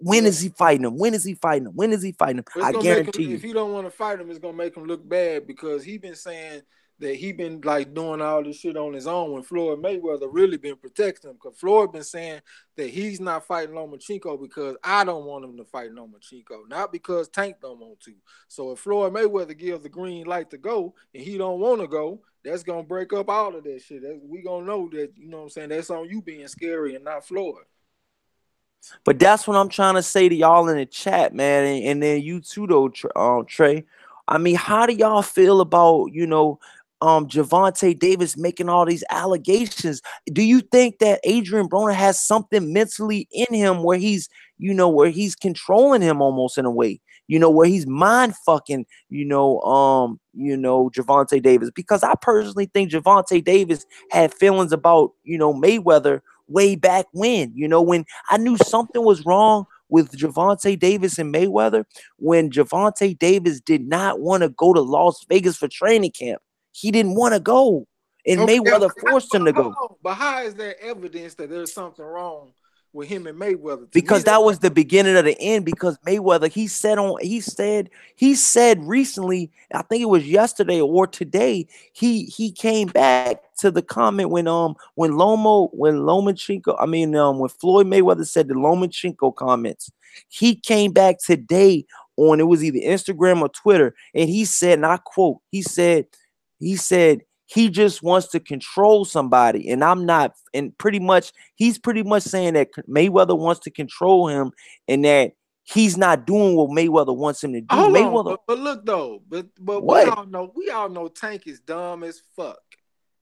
When yeah. is he fighting him? When is he fighting him? When is he fighting him? But it's I gonna make him guarantee if you. he don't want to fight him, it's gonna make him look bad because he been saying that he been like doing all this shit on his own when Floyd Mayweather really been protecting him. Because Floyd been saying that he's not fighting Lomachenko because I don't want him to fight Lomachenko, not because Tank don't want to. So if Floyd Mayweather gives the green light to go and he don't want to go, that's gonna break up all of that shit. We gonna know that, you know what I'm saying, that's on you being scary and not Floyd. But that's what I'm trying to say to y'all in the chat, man, and then you too, though, Trey. I mean, how do y'all feel about Gervonta Davis making all these allegations? Do you think that Adrian Broner has something mentally in him where where he's controlling him almost in a way? Where he's mind fucking, Gervonta Davis? Because I personally think Gervonta Davis had feelings about, Mayweather way back when I knew something was wrong with Gervonta Davis and Mayweather when Gervonta Davis did not want to go to Las Vegas for training camp. He didn't want to go, and Okay, Mayweather forced him to hold go. on. But how is there evidence that there's something wrong with him and Mayweather. To me, because that's that was the beginning of the end. Because Mayweather, he said recently, I think it was yesterday or today, he came back to the comment when Floyd Mayweather said the Lomachenko comments, he came back today on, it was either Instagram or Twitter, and he said, and I quote, he said he just wants to control somebody, and I'm not, and he's pretty much saying that Mayweather wants to control him, and that he's not doing what Mayweather wants him to do. hold on, Mayweather, but look though, but what? we all know Tank is dumb as fuck.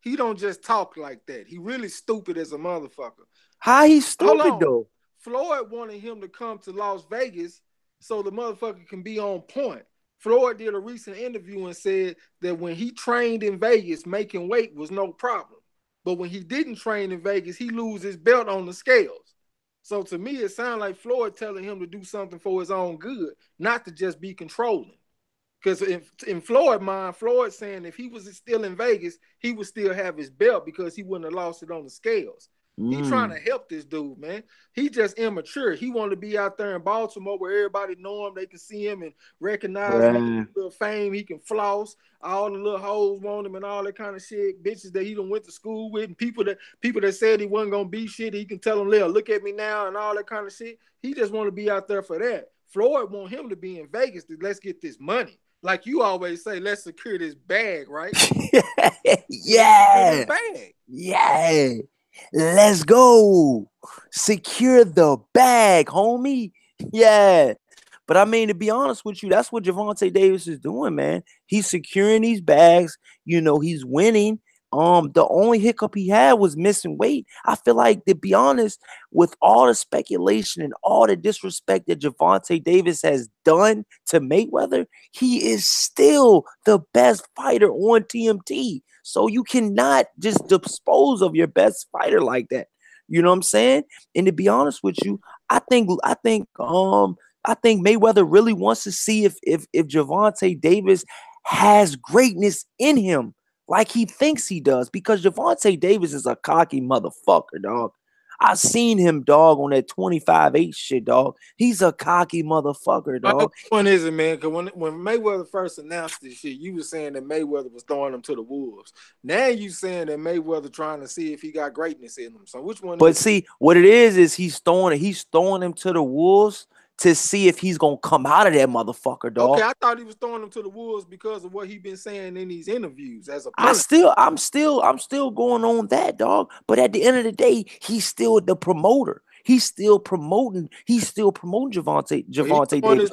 He don't just talk like that. He really stupid as a motherfucker. How he's Hold stupid on. though? Floyd wanted him to come to Las Vegas so the motherfucker can be on point. Floyd did a recent interview and said that when he trained in Vegas, making weight was no problem. But when he didn't train in Vegas, he lose his belt on the scales. So to me, it sounds like Floyd telling him to do something for his own good, not to just be controlling. Because in Floyd's mind, Floyd saying if he was still in Vegas, he would still have his belt because he wouldn't have lost it on the scales. He trying to help this dude, man. He just immature. He want to be out there in Baltimore where everybody know him, they can see him and recognize him. He can get a little fame, he can floss. All the little hoes want him and all that kind of shit. Bitches that he done went to school with, and people that said he wasn't gonna be shit. He can tell them, look at me now, and all that kind of shit. He just want to be out there for that. Floyd want him to be in Vegas to let's get this money. Like you always say, let's secure this bag, right? Yeah. Bag. Yeah. Let's go. Secure the bag, homie. Yeah. But I mean, to be honest with you, that's what Gervonta Davis is doing, man. He's securing these bags. He's winning. The only hiccup he had was missing weight. I feel like, to be honest, with all the speculation and all the disrespect that Gervonta Davis has done to Mayweather, he is still the best fighter on TMT. So you cannot just dispose of your best fighter like that. You know what I'm saying? And to be honest with you, I think Mayweather really wants to see if Gervonta Davis has greatness in him, like he thinks he does, because Gervonta Davis is a cocky motherfucker, dog. I seen him, dog, on that 25-8 shit, dog. He's a cocky motherfucker, dog. Which one is it, man? Because when Mayweather first announced this shit, you were saying that Mayweather was throwing him to the wolves. Now you saying that Mayweather trying to see if he got greatness in him. So which one? But see, what it is he's throwing him to the wolves to see if he's gonna come out of that motherfucker, dog. Okay, I thought he was throwing him to the wolves because of what he been saying in these interviews as a I'm still going on that, dog. But at the end of the day, he's still the promoter. He's still promoting Gervonta Davis.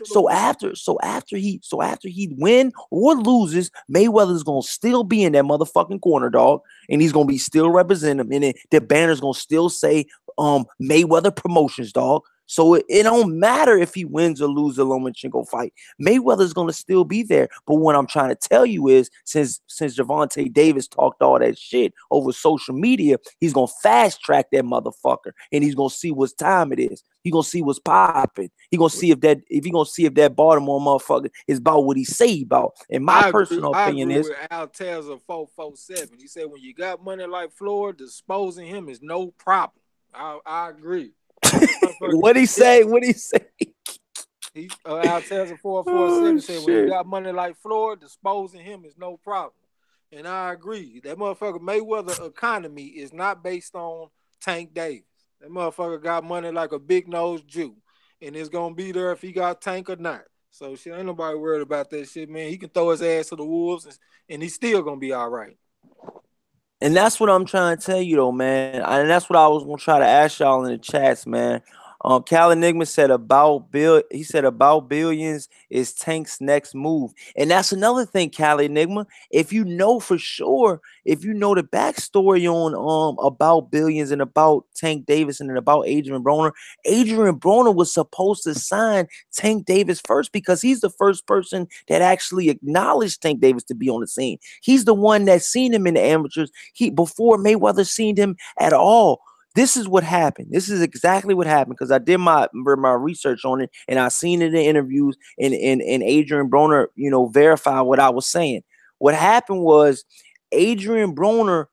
So after he win or loses, Mayweather's gonna still be in that motherfucking corner, dog, and he's gonna be still representing him, and then the banner's gonna still say Mayweather Promotions, dog. So it don't matter if he wins or loses the Lomachenko fight. Mayweather's gonna still be there. But what I'm trying to tell you is, since Gervonta Davis talked all that shit over social media, he's gonna fast track that motherfucker, and he's gonna see what time it is. He's gonna see what's popping. He's gonna see if that Baltimore motherfucker is about what he say he about. And my personal opinion is, with Al Tazza 447. He said when you got money like Floyd, disposing him is no problem. I agree. What'd he say? Al Tazza 447 said when you got money like Floyd, disposing him is no problem. And I agree. That motherfucker Mayweather economy is not based on Tank Davis. That motherfucker got money like a big nosed Jew. And it's gonna be there if he got Tank or not. So shit, ain't nobody worried about that shit, man. He can throw his ass to the wolves and he's still gonna be all right. And that's what I'm trying to tell you, though, man. And that's what I was gonna try to ask y'all in the chats, man. Cal Enigma said about billions is Tank's next move. And that's another thing, Cal Enigma. If you know for sure, if you know the backstory on about billions and about Tank Davis and about Adrian Broner was supposed to sign Tank Davis first because he's the first person that actually acknowledged Tank Davis to be on the scene. He's the one that seen him in the amateurs. Before Mayweather seen him at all. This is what happened. This is exactly what happened because I did my research on it and I seen it in interviews and Adrian Broner, verified what I was saying. What happened was Adrian Broner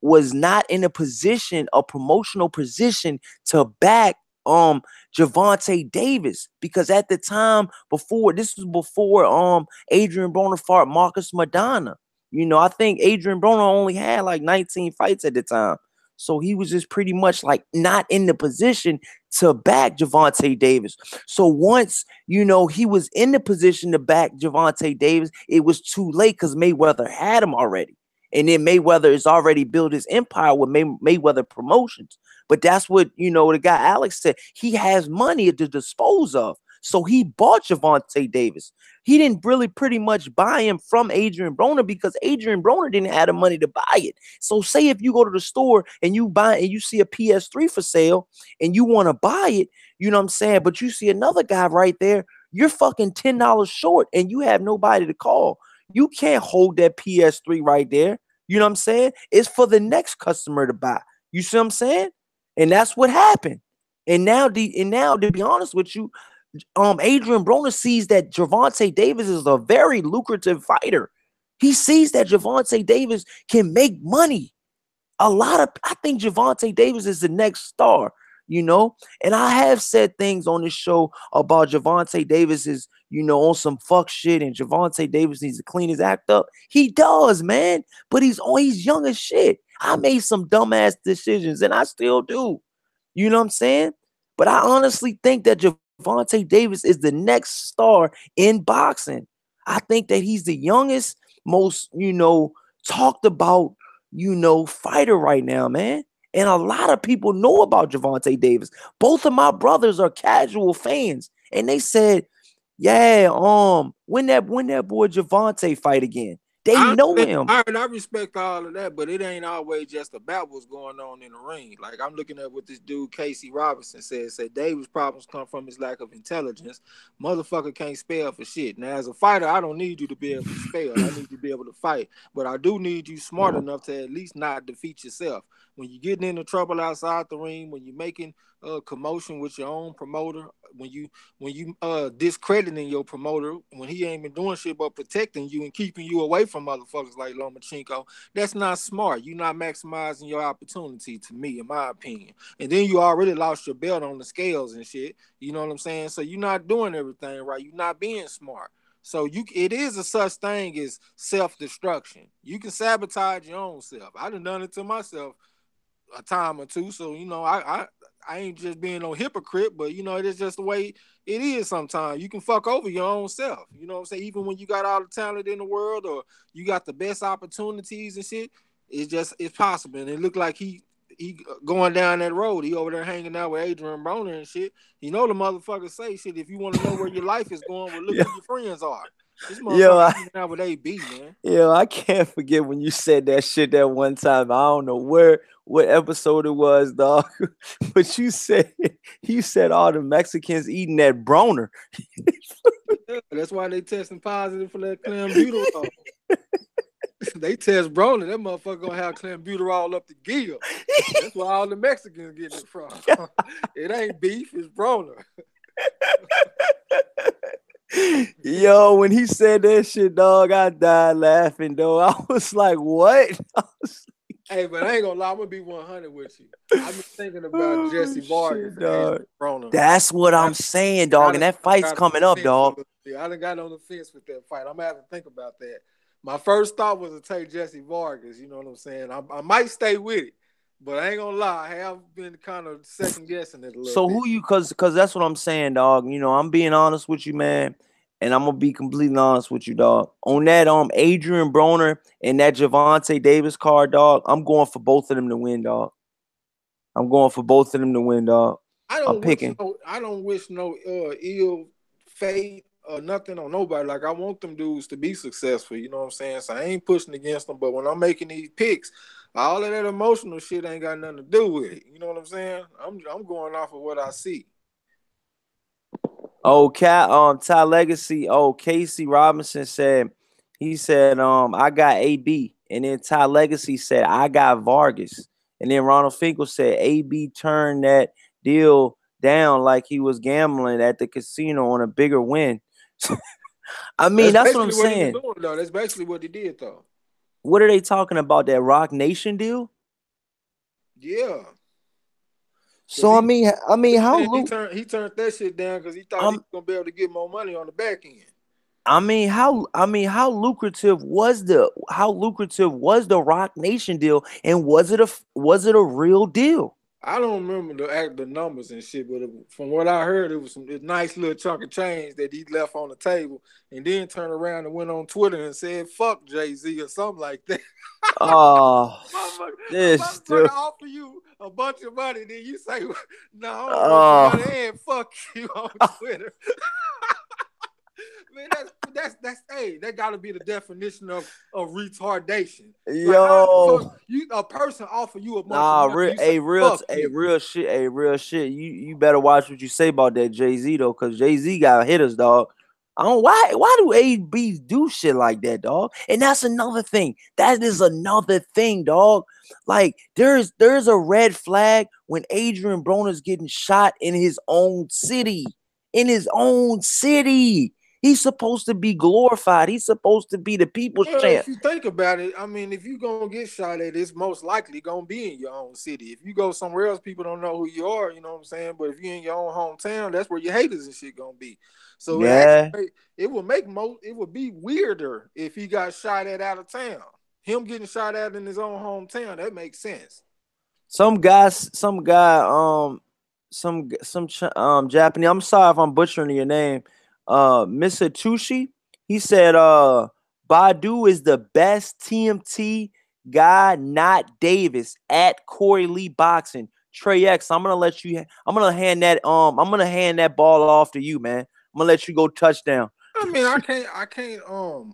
was not in a promotional position to back Gervonta Davis, because at the time this was before Adrian Broner fought Marcus Madonna. I think Adrian Broner only had like 19 fights at the time. So he was just pretty much like not in the position to back Gervonta Davis. So once, he was in the position to back Gervonta Davis, it was too late because Mayweather had him already. And then Mayweather has already built his empire with Mayweather Promotions. But that's what, the guy Alex said. He has money to dispose of. So he bought Gervonta Davis. He didn't really pretty much buy him from Adrian Broner because Adrian Broner didn't have the money to buy it. So say if you go to the store and you see a PS3 for sale and you want to buy it, you know what I'm saying? But you see another guy right there, you're fucking $10 short and you have nobody to call. You can't hold that PS3 right there. You know what I'm saying? It's for the next customer to buy. You see what I'm saying? And that's what happened. And now, to be honest with you, Adrian Broner sees that Gervonta Davis is a very lucrative fighter. He sees that Gervonta Davis can make money. I think Gervonta Davis is the next star, and I have said things on this show about Gervonta Davis is, on some fuck shit, and Gervonta Davis needs to clean his act up. He does, man, but he's young as shit. I made some dumbass decisions, and I still do. You know what I'm saying? But I honestly think that Gervonta Davis is the next star in boxing. I think that he's the youngest, most, talked about, fighter right now, man. And a lot of people know about Gervonta Davis. Both of my brothers are casual fans. And they said, yeah, when that boy Gervonta fight again. They know him. I respect all of that, but it ain't always just about what's going on in the ring. Like I'm looking at what this dude Casey Robinson said. Said Davis' problems come from his lack of intelligence. Motherfucker can't spell for shit. Now, as a fighter, I don't need you to be able to spell. I need you to be able to fight. But I do need you smart enough to at least not defeat yourself. When you're getting into trouble outside the ring, when you're making commotion with your own promoter, when you discrediting your promoter, when he ain't been doing shit but protecting you and keeping you away from motherfuckers like Lomachenko, that's not smart. You're not maximizing your opportunity, to me, in my opinion. And then you already lost your belt on the scales and shit. You know what I'm saying? So you're not doing everything right. You're not being smart. So it is a such thing as self-destruction. You can sabotage your own self. I done it to myself a time or two. So, I ain't just being no hypocrite, but it is just the way it is sometimes. You can fuck over your own self. You know what I'm saying? Even when you got all the talent in the world or you got the best opportunities and shit, it's possible. And it looked like he going down that road. He over there hanging out with Adrian Broner and shit. The motherfucker say shit, if you want to know where your life is going, well, look who your friends are. This motherfucker hanging out with AB, man. Yo, I can't forget when you said that shit that one time. I don't know what episode it was, dog. But you said all the Mexicans eating that Broner. Yeah, that's why they testing positive for that clenbuterol. They test Broner, that motherfucker gonna have clenbuterol up the gill. That's where all the Mexicans getting it from. It ain't beef, it's Broner. Yo, when he said that shit, dog, I died laughing, though. I was like, what? Hey, but I ain't gonna lie, I'm gonna be 100 with you. I've been thinking about Jesse Vargas and Broner. That's what I'm saying, dog. And that fight's coming up, dog. I done got on the fence with that fight. I'm gonna have to think about that. My first thought was to take Jesse Vargas, you know what I'm saying? I might stay with it, but I ain't gonna lie, I have been kind of second guessing it a little bit. So who you, cause that's what I'm saying, dog. I'm being honest with you, man. And I'm gonna be completely honest with you, dog. On that Adrian Broner and that Gervonta Davis card, dog, I'm going for both of them to win, dog. I don't wish no ill fate or nothing on nobody. Like, I want them dudes to be successful, you know what I'm saying? So I ain't pushing against them, but when I'm making these picks, all of that emotional shit ain't got nothing to do with it. You know what I'm saying? I'm going off of what I see. Ty Legacy. Casey Robinson said, I got AB. And then Ty Legacy said, I got Vargas. And then Ronald Finkel said, AB turned that deal down like he was gambling at the casino on a bigger win. I mean, that's what I'm saying. That's basically what he did, though. What are they talking about? That Rock Nation deal? Yeah, because So how he turned that shit down because he thought he um was gonna be able to get more money on the back end. how lucrative was the Rock Nation deal, and was it a real deal? I don't remember the numbers and shit, but from what I heard, it was some nice little chunk of change that he left on the table, and then turned around and went on Twitter and said "fuck Jay-Z" or something like that. Oh, A this motherfucker dude. offer you a bunch of money, then you say, "No, I don't want your money," Oh, and fuck you on Twitter. Man, that's hey, that got to be the definition of retardation. Like, how the yo. fuck you a person offer you a bunch of Nah, money, you say fuck you? real shit. You better watch what you say about that Jay-Z though, because Jay-Z got hitters, dog. I don't why do ABs do shit like that, dog? And that's another thing. That is another thing, dog. Like there's a red flag when Adrian Broner's getting shot in his own city. In his own city. He's supposed to be glorified. He's supposed to be the people's Well, champ. if you think about it, I mean, if you gonna get shot at, it's most likely gonna be in your own city. If you go somewhere else, people don't know who you are. You know what I'm saying? But if you're in your own hometown, that's where your haters and shit gonna be. So Yeah. it would be weirder if he got shot at out of town. Him getting shot at in his own hometown, that makes sense. Some Japanese. I'm sorry if I'm butchering your name. Misatushi. He said, Badu is the best TMT guy, not Davis. At Corey Lee Boxing. Trey X. I'm gonna hand that ball off to you, man. I'm gonna let you go touchdown. I mean, I can't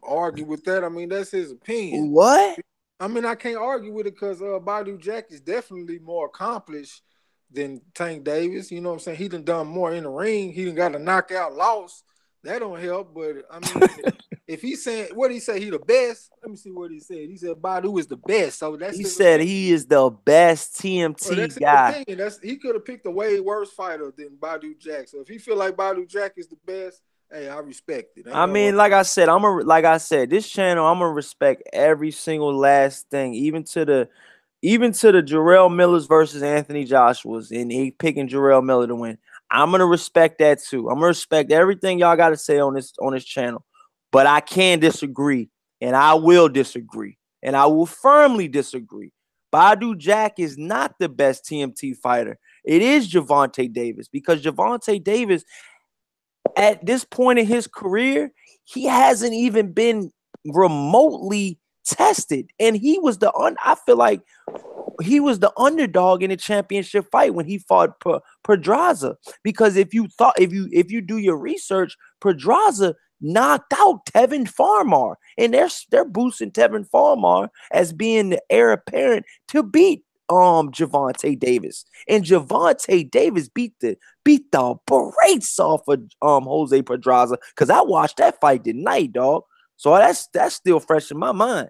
argue with that. I mean, that's his opinion. What? I mean, I can't argue with it because Badu Jack is definitely more accomplished than Tank Davis. You know what I'm saying? He done more in the ring. He done got a knockout loss. That don't help. But I mean, if he's saying what he say, he the best. Let me see what he said. He said Badu is the best. So that's He his said opinion. he is the best Well, TMT that's his guy. opinion. That's he could have picked a way worse fighter than Badu Jack. So if he feel like Badu Jack is the best, hey, I respect it. Ain't I nothing wrong. mean, like I said, this channel, I'm gonna respect every single last thing, even to the Jarrell Millers versus Anthony Joshua's, and he picking Jarrell Miller to win. I'm gonna respect that too. I'm gonna respect everything y'all got to say on this channel, but I can disagree, and I will disagree, and I will firmly disagree. Badu Jack is not the best TMT fighter. It is Gervonta Davis, because Gervonta Davis at this point in his career, he hasn't even been remotely tested. And I feel like he was the underdog in the championship fight when he fought Pedraza. Because if you do your research, Pedraza knocked out Tevin Farmar, and they're boosting Tevin Farmar as being the heir apparent to beat Gervonta Davis. And Gervonta Davis beat the brakes off of Jose Pedraza, because I watched that fight tonight, dog. So that's still fresh in my mind.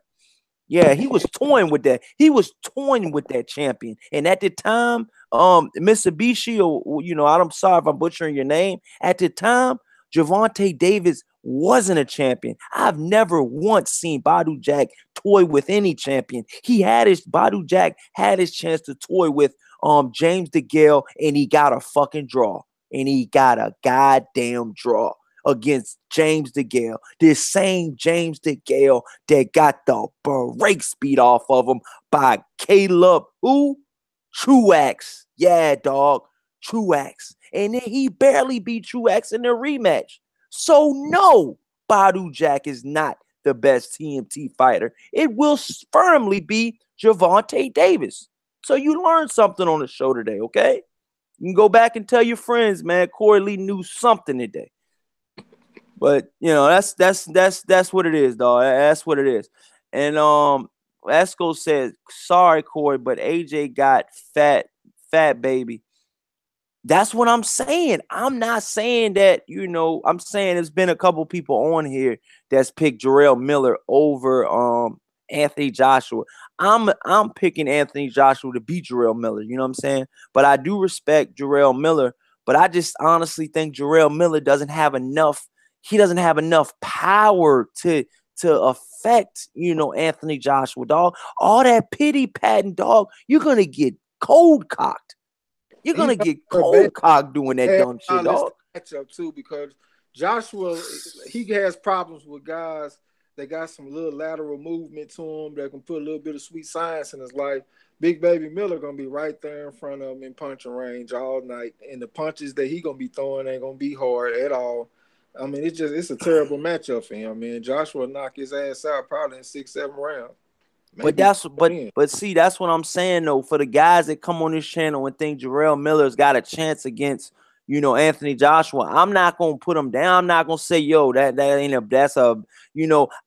Yeah, he was toying with that. He was toying with that champion. And at the time, Mitsubishi, or I'm sorry if I'm butchering your name. At the time, Gervonta Davis wasn't a champion. I've never once seen Badu Jack toy with any champion. Badu Jack had his chance to toy with James DeGale, and he got a fucking draw. And he got a goddamn draw against James DeGale. This same James DeGale that got the brakes beat off of him by Caleb Truax. Yeah, dog. Truax. And then he barely beat Truax in the rematch. So no, Badu Jack is not the best TMT fighter. It will firmly be Gervonta Davis. So you learned something on the show today, okay? You can go back and tell your friends, man, Corey Lee knew something today. But that's what it is, dog. That's what it is. And Esco said, sorry, Corey, but AJ got fat baby. That's what I'm saying. I'm not saying that, I'm saying there's been a couple people on here that's picked Jarrell Miller over Anthony Joshua. I'm picking Anthony Joshua to beat Jarrell Miller, you know what I'm saying? But I do respect Jarrell Miller, but I just honestly think Jarrell Miller doesn't have enough power to affect, Anthony Joshua, dog. All that pity patting, dog. You're gonna get cold cocked. You're He gonna get bad cold cocked doing that dumb shit, dog. matchup too because Joshua he has problems with guys that got some little lateral movement to him that can put a little bit of sweet science in his life. Big Baby Miller gonna be right there in front of him in punching range all night, and the punches that he gonna be throwing ain't gonna be hard at all. I mean, it's a terrible matchup for him, man. Joshua knock his ass out probably in 6, 7 rounds, But maybe that's but see, that's what I'm saying though. For the guys that come on this channel and think Jarrell Miller's got a chance against, Anthony Joshua, I'm not gonna put him down. I'm not gonna say, yo, that ain't a that's a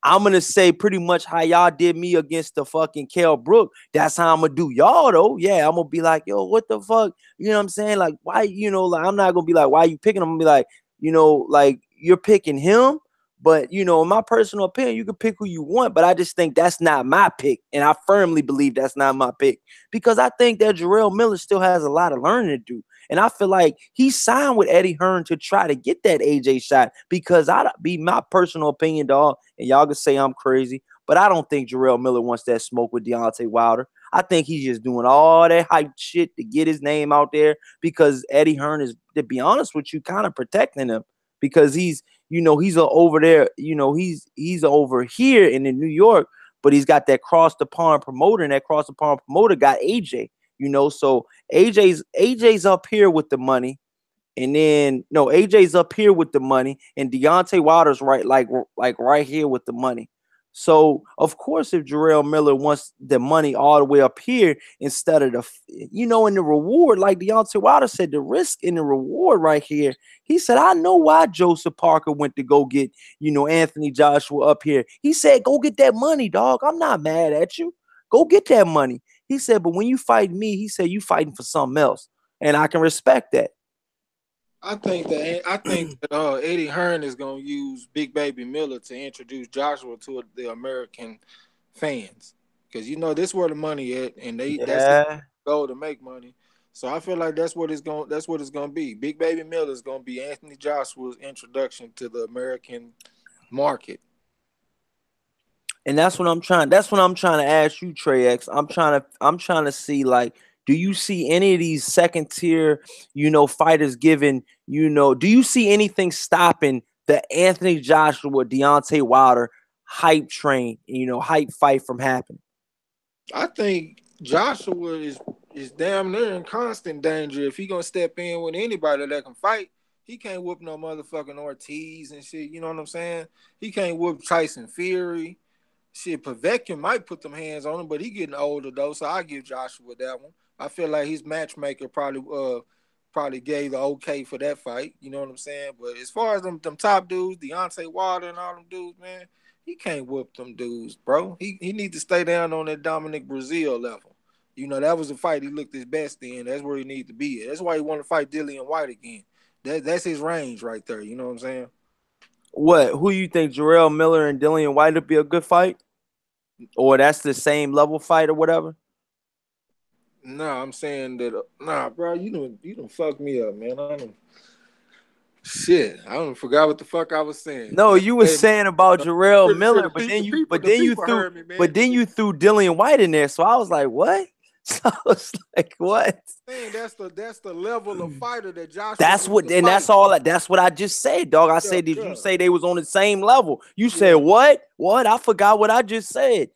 I'm gonna say pretty much how y'all did me against the fucking Kell Brook. That's how I'm gonna do y'all though. Yeah, I'm gonna be like, yo, what the fuck? You know what I'm saying? Like, why, like I'm not gonna be like, why you picking him? I'm gonna be like, like you're picking him. But, in my personal opinion, you can pick who you want, but I just think that's not my pick. And I firmly believe that's not my pick because I think that Jarrell Miller still has a lot of learning to do. And I feel like he signed with Eddie Hearn to try to get that AJ shot because I'd be my personal opinion, dog. And y'all can say I'm crazy, but I don't think Jarrell Miller wants that smoke with Deontay Wilder. I think he's just doing all that hype shit to get his name out there because Eddie Hearn is, to be honest with you, kind of protecting him because he's over there, he's over here in New York, but he's got that cross the pond promoter, and that cross the pond promoter got AJ, so AJ's up here with the money. And then no, AJ's up here with the money, and Deontay Wilder's like right here with the money. So of course, if Jarrell Miller wants the money all the way up here instead of in the reward, like Deontay Wilder said, the risk in the reward right here. He said, I know why Joseph Parker went to go get Anthony Joshua up here. He said, go get that money, dog. I'm not mad at you. Go get that money. He said, but when you fight me, he said you fighting for something else, and I can respect that. I think that Eddie Hearn is gonna use Big Baby Miller to introduce Joshua to the American fans because this where the money at, and that's the goal to make money. So I feel like that's what it's gonna be. Big Baby Miller is gonna be Anthony Joshua's introduction to the American market. And that's what I'm trying. That's what I'm trying to ask you, Trey X. I'm trying to see, like, do you see any of these second tier, fighters giving, do you see anything stopping the Anthony Joshua, Deontay Wilder hype train, hype fight from happening? I think Joshua is damn near in constant danger. If he gonna step in with anybody that can fight, he can't whoop no motherfucking Ortiz and shit. You know what I'm saying? He can't whoop Tyson Fury. Shit, Povetkin might put them hands on him, but he getting older though, so I give Joshua that one. I feel like his matchmaker probably gave the okay for that fight. You know what I'm saying? But as far as them top dudes, Deontay Wilder and all them dudes, man, he can't whoop them dudes, bro. He needs to stay down on that Dominic Brazil level. That was the fight he looked his best in. That's where he needs to be at. That's why he want to fight Dillian White again. That's his range right there. You know what I'm saying? What? Who you think, Jarrell Miller and Dillian White would be a good fight? Or that's the same level fight or whatever? Nah, I'm saying that. Nah, bro, you done fuck me up, man. I don't forgot what the fuck I was saying. No, you were saying about Jarrell Miller, but then you threw Dillian White in there. So I was like, what? So I was like, what? Man, that's the level of fighter that Joshua. That's what, and that's all. That's what I just said, dog. I said, did you say they was on the same level? You said what? What? I forgot what I just said.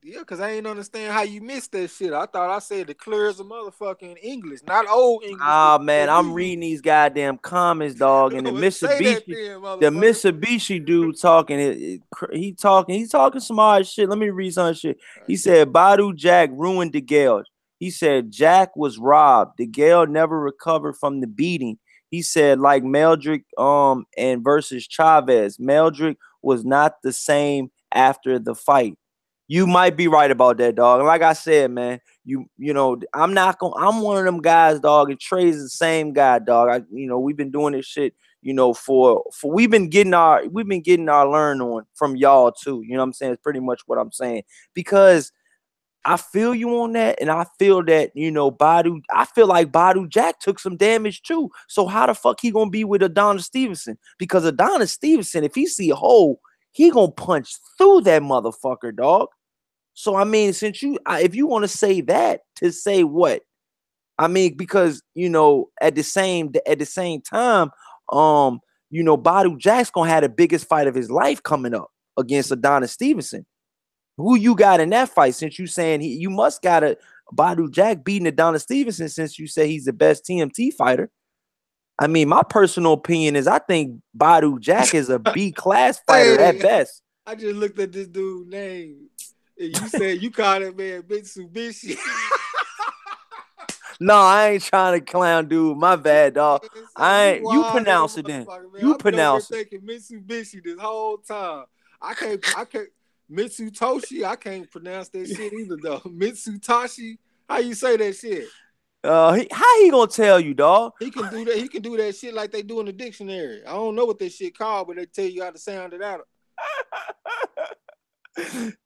Yeah, because I ain't understand how you missed that shit. I thought I said it clear as a motherfucking English, not old English. Ah, man, I'm reading these goddamn comments, dog, and the Mitsubishi dude talking. He's talking some hard shit. Let me read some shit. He said, Badu Jack ruined DeGale. He said, Jack was robbed. DeGale never recovered from the beating. He said, like Meldrick and versus Chavez, Meldrick was not the same after the fight. You might be right about that, dog. And like I said, man, I'm one of them guys, dog. And Trey's the same guy, dog. We've been doing this shit, for we've been getting our learn on from y'all too. You know what I'm saying? It's pretty much what I'm saying. Because I feel you on that, and I feel that, I feel like Badu Jack took some damage too. So how the fuck he gonna be with Adonis Stevenson? Because Adonis Stevenson, if he see a hole, he gonna punch through that motherfucker, dog. So I mean, since if you want to say that, to say what? I mean, because at the same time, Badu Jack's gonna have the biggest fight of his life coming up against Adonis Stevenson. Who you got in that fight? Since you saying you must got a Badu Jack beating Adonis Stevenson, since you say he's the best TMT fighter. I mean, my personal opinion is I think Badu Jack is a B class fighter at best. I just looked at this dude's name. And you said you called that man Mitsubishi. No, I ain't trying to clown, dude. My bad, dog. I ain't. You pronounce it then. You pronounce it. Thinking Mitsubishi this whole time. I can't. Mitsutoshi. I can't pronounce that shit either, though. Mitsutashi. How you say that shit? How he gonna tell you, dog? He can do that. He can do that shit like they do in the dictionary. I don't know what that shit called, but they tell you how to sound it out.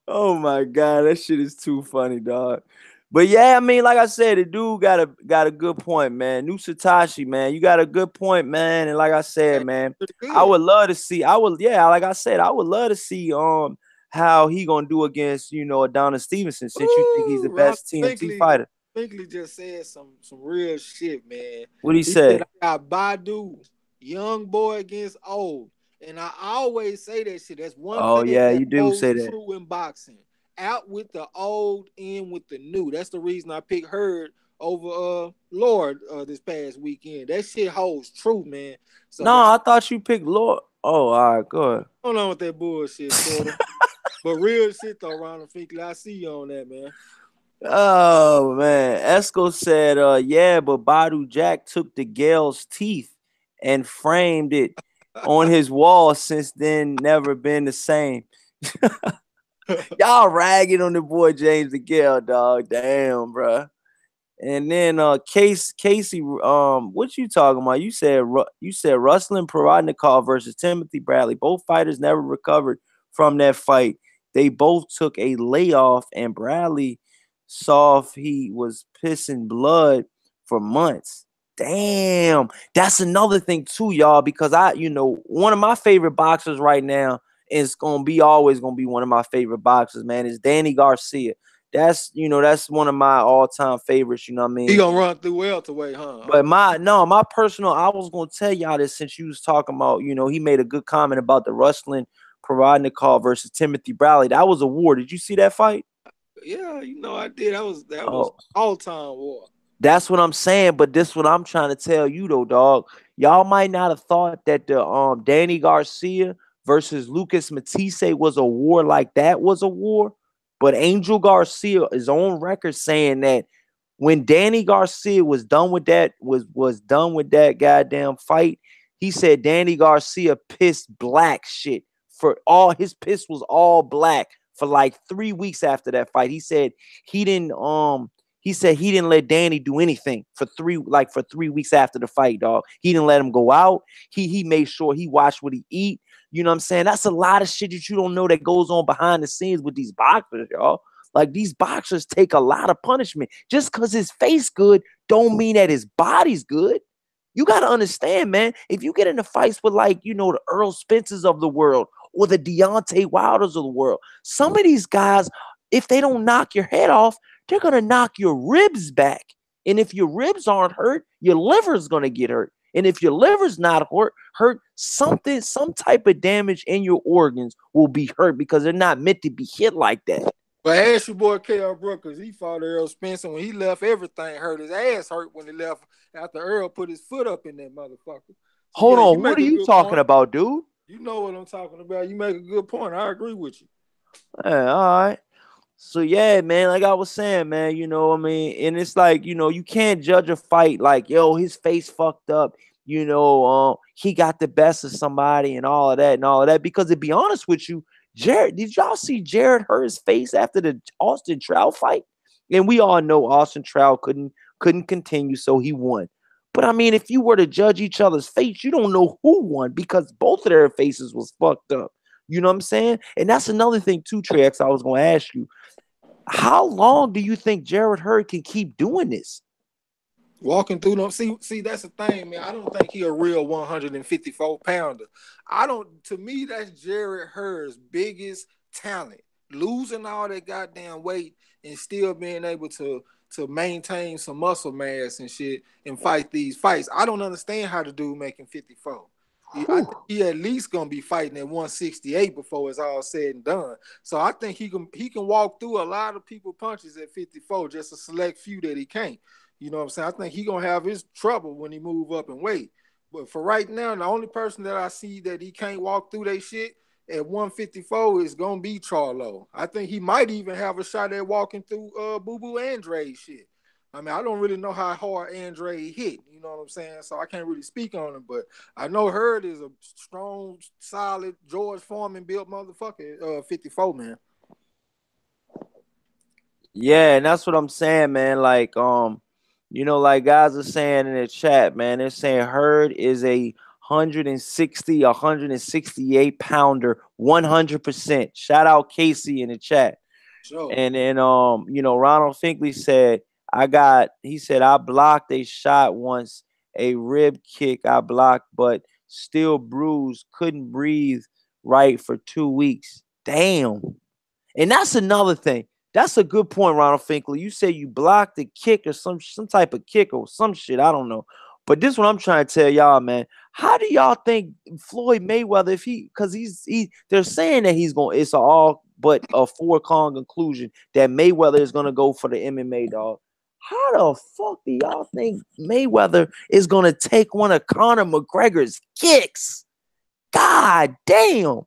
Oh my god, that shit is too funny, dog. But yeah, I mean, like I said, the dude got a good point, man. New Satoshi, man, you got a good point, man. And like I said, man, I would love to see. Like I said, I would love to see how he gonna do against Adonis Stevenson, since you think he's the best TMT fighter. Finkley just said some real shit, man. What he said? Said, I got Badu, young boy against old. And I always say that shit. That's one thing. Oh yeah, you do say that. True in boxing. Out with the old, in with the new. That's the reason I picked Hurd over Lord this past weekend. That shit holds true, man. So no, I thought you picked Lord. Oh, all right, go ahead. Hold on with that bullshit, but real shit though, Ronald Finkley. I see you on that, man. Oh man, Esco said, yeah, but Badu Jack took the Gale's teeth and framed it on his wall. Since then, never been the same. Y'all ragging on the boy James DeGale, dog. Damn, bro. And then Casey, what you talking about? You said Ruslan Provodnikov versus Timothy Bradley. Both fighters never recovered from that fight. They both took a layoff, and Bradley saw if he was pissing blood for months. Damn, that's another thing too, y'all. Because one of my favorite boxers right now is always gonna be one of my favorite boxers, man. Is Danny Garcia. That's one of my all-time favorites. You know what I mean? He gonna run through welterweight, huh? But my personal, I was gonna tell y'all this since you was talking about, he made a good comment about the Ruslan Provodnikov versus Timothy Bradley. That was a war. Did you see that fight? Yeah, I did. That was all-time war. That's what I'm saying, but this is what I'm trying to tell you though, dog. Y'all might not have thought that the Danny Garcia versus Lucas Matisse was a war like that was a war, but Angel Garcia is on record saying that when Danny Garcia was done with that was done with that goddamn fight, he said Danny Garcia pissed black shit for all his piss was all black for like 3 weeks after that fight. He said he didn't let Danny do anything for 3 weeks after the fight, dog. He didn't let him go out. He made sure he watched what he eat. You know what I'm saying? That's a lot of shit that you don't know that goes on behind the scenes with these boxers, y'all. Like, these boxers take a lot of punishment. Just because his face good don't mean that his body's good. You got to understand, man. If you get into fights with the Earl Spencers of the world or the Deontay Wilders of the world, some of these guys, if they don't knock your head off, they're going to knock your ribs back. And if your ribs aren't hurt, your liver's going to get hurt. And if your liver's not hurt, some type of damage in your organs will be hurt because they're not meant to be hit like that. But ask your boy K.R. Brookers, he fought Earl Spencer. When he left, everything hurt. His ass hurt when he left after Earl put his foot up in that motherfucker. So hold on, what are you talking about, dude? You know what I'm talking about. You make a good point. I agree with you. Yeah, all right. So yeah, man, like I was saying, man, I mean, and it's like, you can't judge a fight like, yo, his face fucked up, he got the best of somebody and all of that, because to be honest with you, Jared, did y'all see Jared hurt his face after the Austin Trout fight? And we all know Austin Trout couldn't continue, so he won. But I mean, if you were to judge each other's face, you don't know who won because both of their faces was fucked up. You know what I'm saying? And that's another thing too, Trex, I was going to ask you. How long do you think Jared Hurd can keep doing this? Walking through them. See, that's the thing, man. I don't think he a real 154-pounder. I don't. To me, that's Jared Hurd's biggest talent. Losing all that goddamn weight and still being able to maintain some muscle mass and shit and fight these fights. I don't understand how the dude making 54. I think he at least gonna be fighting at 168 before it's all said and done. So I think he can walk through a lot of people punches at 54, just a select few that he can't. You know what I'm saying? I think he gonna have his trouble when he move up in weight. But for right now, the only person that I see that he can't walk through that shit at 154 is gonna be Charlo. I think he might even have a shot at walking through Boo Boo Andre's shit. I mean, I don't really know how hard Andre hit, you know what I'm saying? So I can't really speak on him, but I know Hurd is a strong, solid George Foreman built motherfucker, 54, man. Yeah, and that's what I'm saying, man. Like, like guys are saying in the chat, man, they're saying Hurd is a 168 pounder, 100%. Shout out Casey in the chat. Sure. And then Ronald Finkley said, he said, I blocked a shot once, a rib kick I blocked, but still bruised, couldn't breathe right for 2 weeks. Damn. And that's another thing. That's a good point, Ronald Finkley. You say you blocked the kick or some type of kick or some shit. I don't know. But this is what I'm trying to tell y'all, man. How do y'all think Floyd Mayweather, if because they're saying that it's all but a foregone conclusion that Mayweather is gonna go for the MMA, dog. How the fuck do y'all think Mayweather is gonna take one of Conor McGregor's kicks? God damn.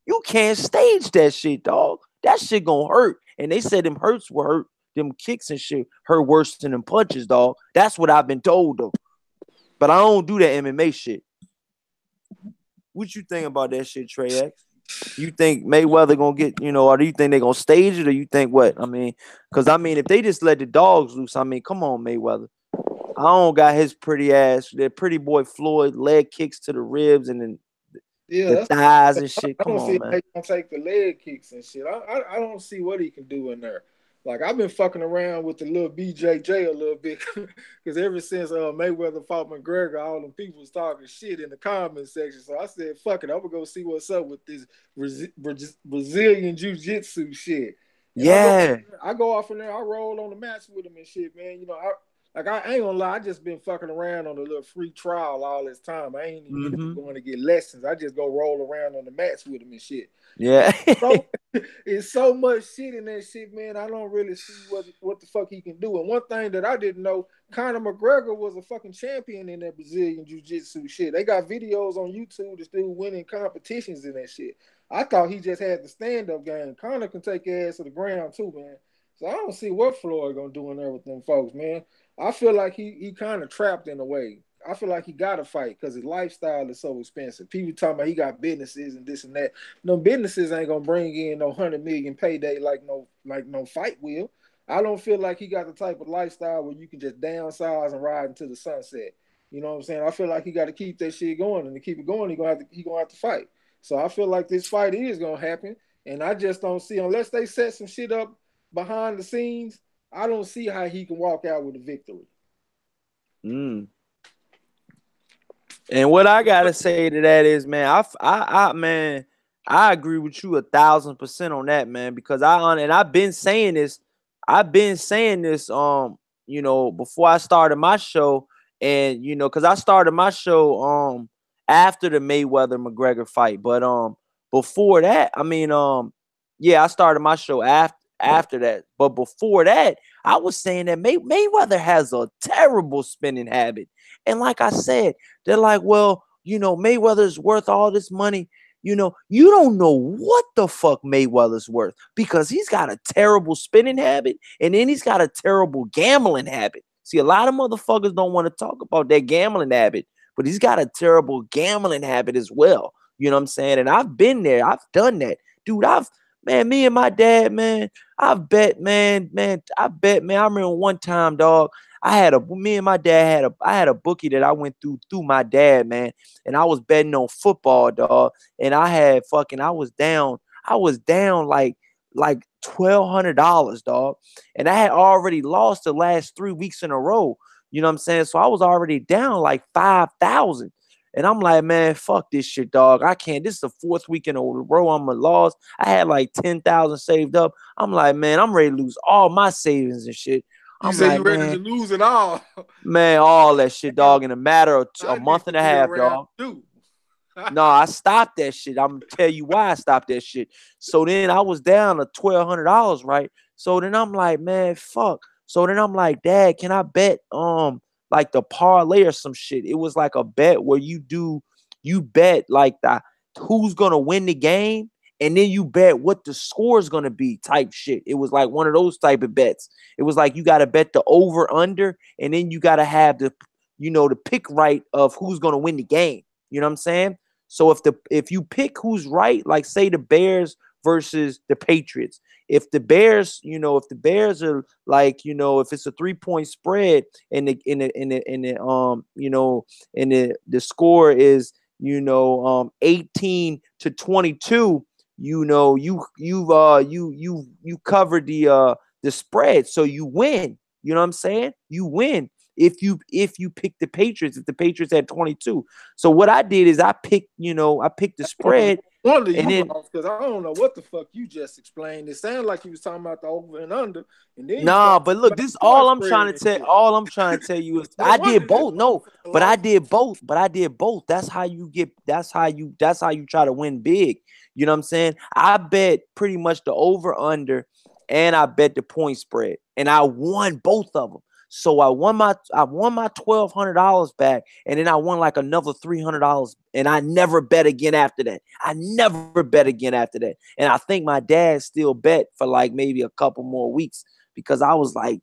You can't stage that shit, dog. That shit gonna hurt. And they said them hurts will hurt. Them kicks and shit hurt worse than them punches, dog. That's what I've been told, though. But I don't do that MMA shit. What you think about that shit, Trey X? You think Mayweather gonna get, or do you think they gonna stage it, or you think what? I mean, because if they just let the dogs loose, come on, Mayweather. I don't got his pretty ass, that pretty boy Floyd, leg kicks to the ribs and then the thighs and shit. I Come don't see on, how man. he can take the leg kicks and shit. I don't see what he can do in there. Like I've been fucking around with the little BJJ a little bit because ever since Mayweather fought McGregor, all them people was talking shit in the comment section. So I said, "Fuck it, I'm gonna go see what's up with this Brazilian jiu-jitsu shit." And Yeah. I go off in there, I roll on the mats with him and shit, man. I ain't gonna lie, I just been fucking around on a little free trial all this time. I ain't even going to get lessons. I just go roll around on the mats with him and shit. Yeah. So it's so much shit in that shit, man. I don't really see what the fuck he can do. And one thing that I didn't know, Conor McGregor was a fucking champion in that Brazilian jiu-jitsu shit. They got videos on YouTube that's still winning competitions in that shit. I thought he just had the stand-up game. Conor can take your ass to the ground too, man. So I don't see what Floyd gonna do in there with them folks, man. I feel like he kind of trapped in a way. I feel like he got to fight because his lifestyle is so expensive. People talking about he got businesses and this and that. No businesses ain't gonna bring in no 100 million payday like no fight will. I don't feel like he got the type of lifestyle where you can just downsize and ride into the sunset. You know what I'm saying? I feel like he got to keep that shit going, and to keep it going, he gonna have to fight. So I feel like this fight is gonna happen, and I just don't see unless they set some shit up behind the scenes. I don't see how he can walk out with a victory. And what I gotta say to that is, man, man, I agree with you 1,000% on that, man. Because I've been saying this, before I started my show, and because I started my show after the Mayweather McGregor fight, but before that, I started my show after that, but before that, I was saying that Mayweather has a terrible spending habit, and like I said, they're like, well, Mayweather's worth all this money. You don't know what the fuck Mayweather's worth because he's got a terrible spending habit and then he's got a terrible gambling habit. See, a lot of motherfuckers don't want to talk about that gambling habit, but he's got a terrible gambling habit as well. You know what I'm saying? And I've been there. I've done that. Dude, me and my dad, man, I've bet, man. I remember one time, dog, me and my dad I had a bookie that I went through my dad, man. And I was betting on football, dog. And I was down like $1,200, dog. And I had already lost the last 3 weeks in a row. You know what I'm saying? So I was already down like 5,000. And I'm like, man, fuck this shit, dog. I can't. This is the fourth week in a row I'm a loss. I had like 10,000 saved up. I'm like, man, I'm ready to lose all my savings and shit. You I'm say like, you ready man, to lose it all? man, all that shit, dog, in a matter of a I need month to and a be half, around dog. you. No, I stopped that shit. I'm gonna tell you why I stopped that shit. So then I was down to $1,200, right? So then I'm like, man, fuck. So then I'm like, Dad, can I bet like the parlay or some shit? It was like a bet where you bet like the who's gonna win the game, and then you bet what the score is gonna be type shit. It was like one of those type of bets. It was like you gotta bet the over under, and then you gotta have the pick right of who's gonna win the game. You know what I'm saying? So if you pick who's right, like say the Bears versus the Patriots, if the Bears are like, if it's a 3-point spread and the score is 18-22, you cover the spread, so you win. You know what I'm saying? You win if you pick the Patriots, if the Patriots had 22. So what I did is I picked the spread, Wonder and you then lost because I don't know what the fuck you just explained. It sounded like you was talking about the over and under, and then you nah, started but talking look, about this point all I'm trying spread to and tell. shit. All I'm trying to tell you is No I wonder did this both. No, motherfucker but I lost. did both. But I did both. That's how you get. That's how you try to win big. You know what I'm saying? I bet pretty much the over under, and I bet the point spread, and I won both of them. So I won my $1,200 back, and then I won like another $300, and I never bet again after that. I never bet again after that, and I think my dad still bet for like maybe a couple more weeks because I was like,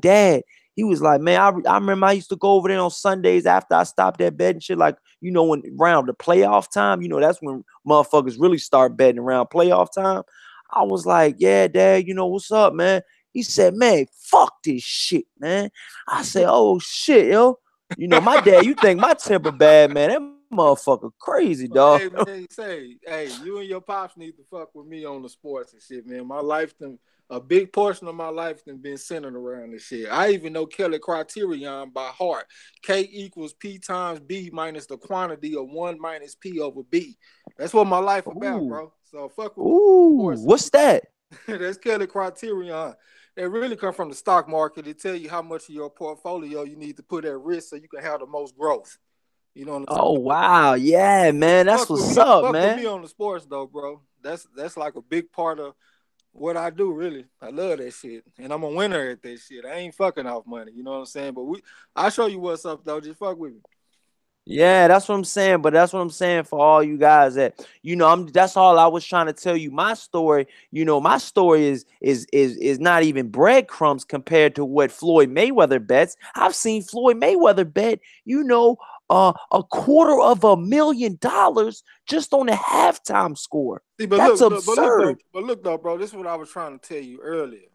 Dad. He was like, man, I remember I used to go over there on Sundays after I stopped that bet and shit. Like, when around the playoff time, that's when motherfuckers really start betting around playoff time. I was like, yeah, Dad, what's up, man? He said, man, fuck this shit, man. I said, oh shit, yo. My dad, you think my temper bad, man. That motherfucker crazy, Well, dog. hey man, hey, you and your pops need to fuck with me on the sports and shit, man. My life, a big portion of my life, been centered around this shit. I even know Kelly criterion by heart. K equals P times B minus the quantity of 1 minus P over B. That's what my life about, Ooh. bro. So fuck with me on Ooh. sports and What's that? shit. That's Kelly criterion. It really come from the stock market. It tell you how much of your portfolio you need to put at risk so you can have the most growth. You know what I'm saying? Oh wow. Yeah, man. That's what's up, Fuck with me man. on the sports though, bro. That's like a big part of what I do. Really, I love that shit, and I'm a winner at that shit. I ain't fucking off money. You know what I'm saying? But I'll show you what's up though. Just fuck with me. Yeah, that's what I'm saying. But that's what I'm saying for all you guys that that's all I was trying to tell you. My story is not even breadcrumbs compared to what Floyd Mayweather bets. I've seen Floyd Mayweather bet, $250,000 just on the halftime score. See, but That's look, absurd. bro. This is what I was trying to tell you earlier.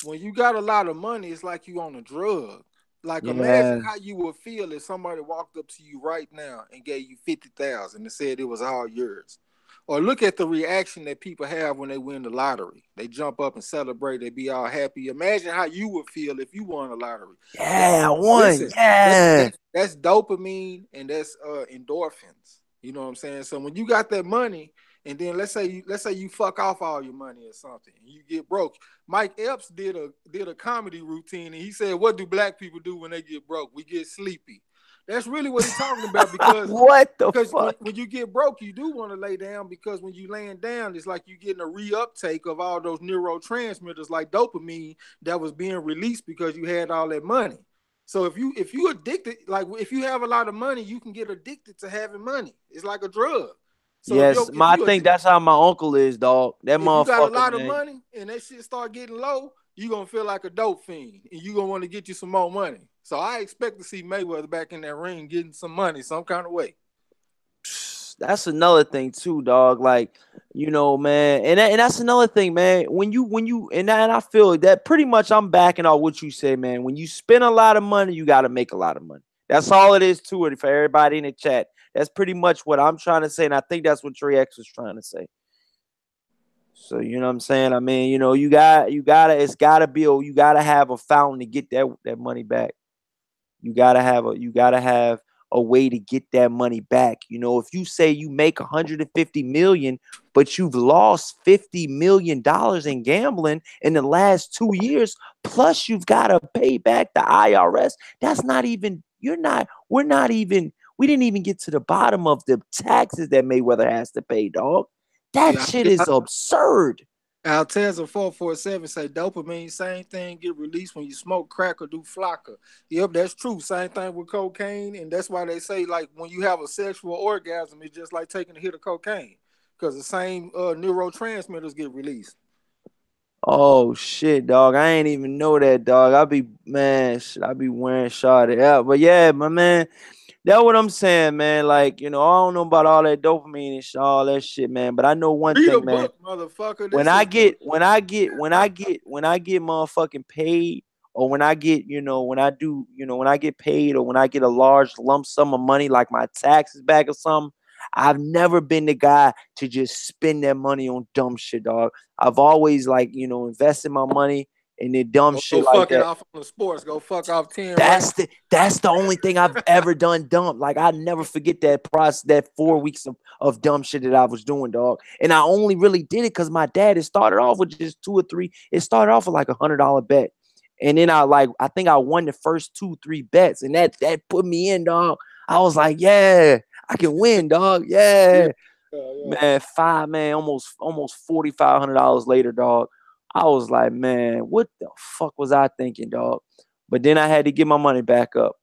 When you got a lot of money, it's like you on a drug. Like imagine Yeah. how you would feel if somebody walked up to you right now and gave you 50,000 and said it was all yours. Or look at the reaction that people have when they win the lottery. They jump up and celebrate. They be all happy. Imagine how you would feel if you won a lottery. That, Yeah, I won. listen, Yeah. that's dopamine and that's endorphins. You know what I'm saying? So when you got that money, and then let's say you fuck off all your money or something, and you get broke. Mike Epps did a comedy routine, and he said, "What do black people do when they get broke? We get sleepy." That's really what he's talking about because What the because when, fuck? when you get broke, you do want to lay down because when you laying down, it's like you getting a reuptake of all those neurotransmitters like dopamine that was being released because you had all that money. So if you addicted, like if you have a lot of money, you can get addicted to having money. It's like a drug. So if Yes, you if I you think that's how my uncle is, dog. That if you got a motherfucker, lot of man. money and that shit start getting low, you gonna feel like a dope fiend and you gonna want to get you some more money. So I expect to see Mayweather back in that ring getting some money some kind of way. That's another thing too, dog. Like, man, and that's another thing, man. And I feel that pretty much I'm backing off what you say, man. When you spend a lot of money, you got to make a lot of money. That's all it is to it for everybody in the chat. That's pretty much what I'm trying to say, and I think that's what Trey X was trying to say. So you know what I'm saying? I mean, you gotta it's gotta be you gotta have a fountain to get that money back. You gotta have a way to get that money back. You know, if you say you make 150 million, but you've lost $50 million in gambling in the last 2 years, plus you've got to pay back the IRS. That's not even. We didn't even get to the bottom of the taxes that Mayweather has to pay, dog. That Yeah, shit is absurd. Alteza 447 say dopamine, same thing, get released when you smoke crack or do flocka. Yep, that's true. Same thing with cocaine, and that's why they say like when you have a sexual orgasm, it's just like taking a hit of cocaine because the same neurotransmitters get released. Oh shit, dog. I ain't even know that, dog. I be wearing shot out. But yeah, my man, that's what I'm saying, man. Like, you know, I don't know about all that dopamine and all that shit, man. But I know one Read a thing, man. book, motherfucker. When This I is get when I get motherfucking paid, or when I get, when I get paid, or when I get a large lump sum of money like my taxes back or something, I've never been the guy to just spend that money on dumb shit, dog. I've always, like, invested my money in the dumb go shit like fuck it that. off on the sports. Go fuck off 10 That's racks. the only thing I've ever done dumb. Like, I never forget that process, that 4 weeks of dumb shit that I was doing, dog. And I only really did it because my dad, it started off with just two or three. It started off with like $100 bet. And then I think I won the first 2, 3 bets. And that put me in, dog. I was like, yeah, I can win, dog. Yeah, Yeah. yeah. Man, almost $4,500 later, dog. I was like, man, what the fuck was I thinking, dog? But then I had to get my money back up.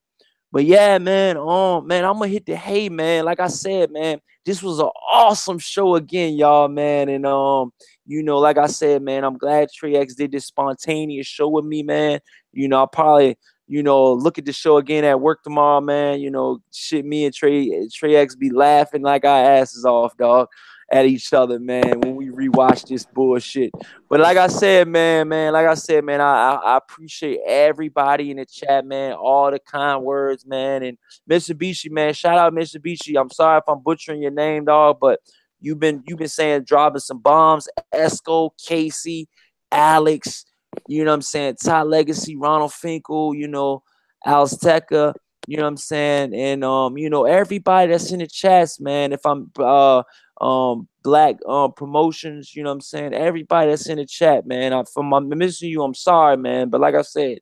But yeah, man, man, I'm gonna hit the hay, man. Like I said, man, this was an awesome show again, y'all, man. And like I said, man, I'm glad Trey X did this spontaneous show with me, man. I'll probably, look at the show again at work tomorrow, man. Shit, me and Trey X be laughing like our asses off, dog, at each other, man, when we rewatch this bullshit. But like I said, man, I appreciate everybody in the chat, man, all the kind words, man. And Mitsubishi, man, shout out Mitsubishi. I'm sorry if I'm butchering your name, dog, but you've been saying dropping some bombs. Esco, Casey, Alex, you know what I'm saying? Ty Legacy, Ronald Finkel, Azteca, you know what I'm saying? And everybody that's in the chats, man. If I'm Black Promotions, you know what I'm saying? Everybody that's in the chat, man. I'm missing you. I'm sorry, man. But like I said,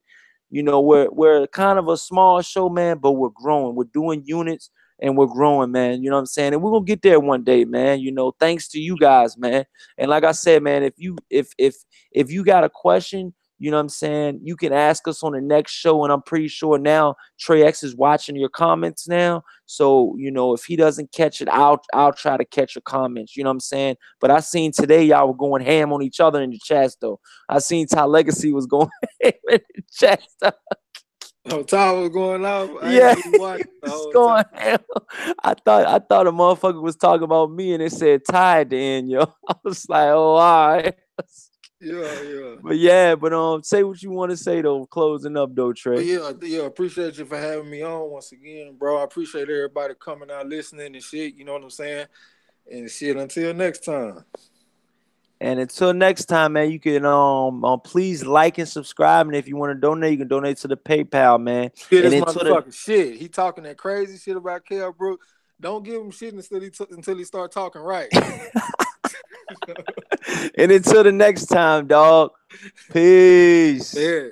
we're kind of a small show, man, but we're growing. We're doing units and we're growing, man. You know what I'm saying? And we're gonna get there one day, man. Thanks to you guys, man. And like I said, man, if you got a question, you know what I'm saying, you can ask us on the next show. And I'm pretty sure now Trey X is watching your comments now. So, if he doesn't catch it, I'll try to catch your comments. You know what I'm saying? But I seen today y'all were going ham on each other in the chats, though. I seen Ty Legacy was going ham in the chats, though. Oh, Ty was going off. I Yeah, ain't even watching the it's whole going time. ham. I thought a motherfucker was talking about me and it said Ty at the end, yo. I was like, oh, all right. Yeah, yeah. But yeah, say what you want to say though, closing up though, But Trey. yeah, appreciate you for having me on once again, bro. I appreciate everybody coming out listening and shit. You know what I'm saying? And shit, until next time. And until next time, man, you can please like and subscribe. And if you want to donate, you can donate to the PayPal, man. Get And this until the motherfucker shit. He talking that crazy shit about Kell Brook. Don't give him shit until he start talking right. and until the next time, dog. Peace. Yeah.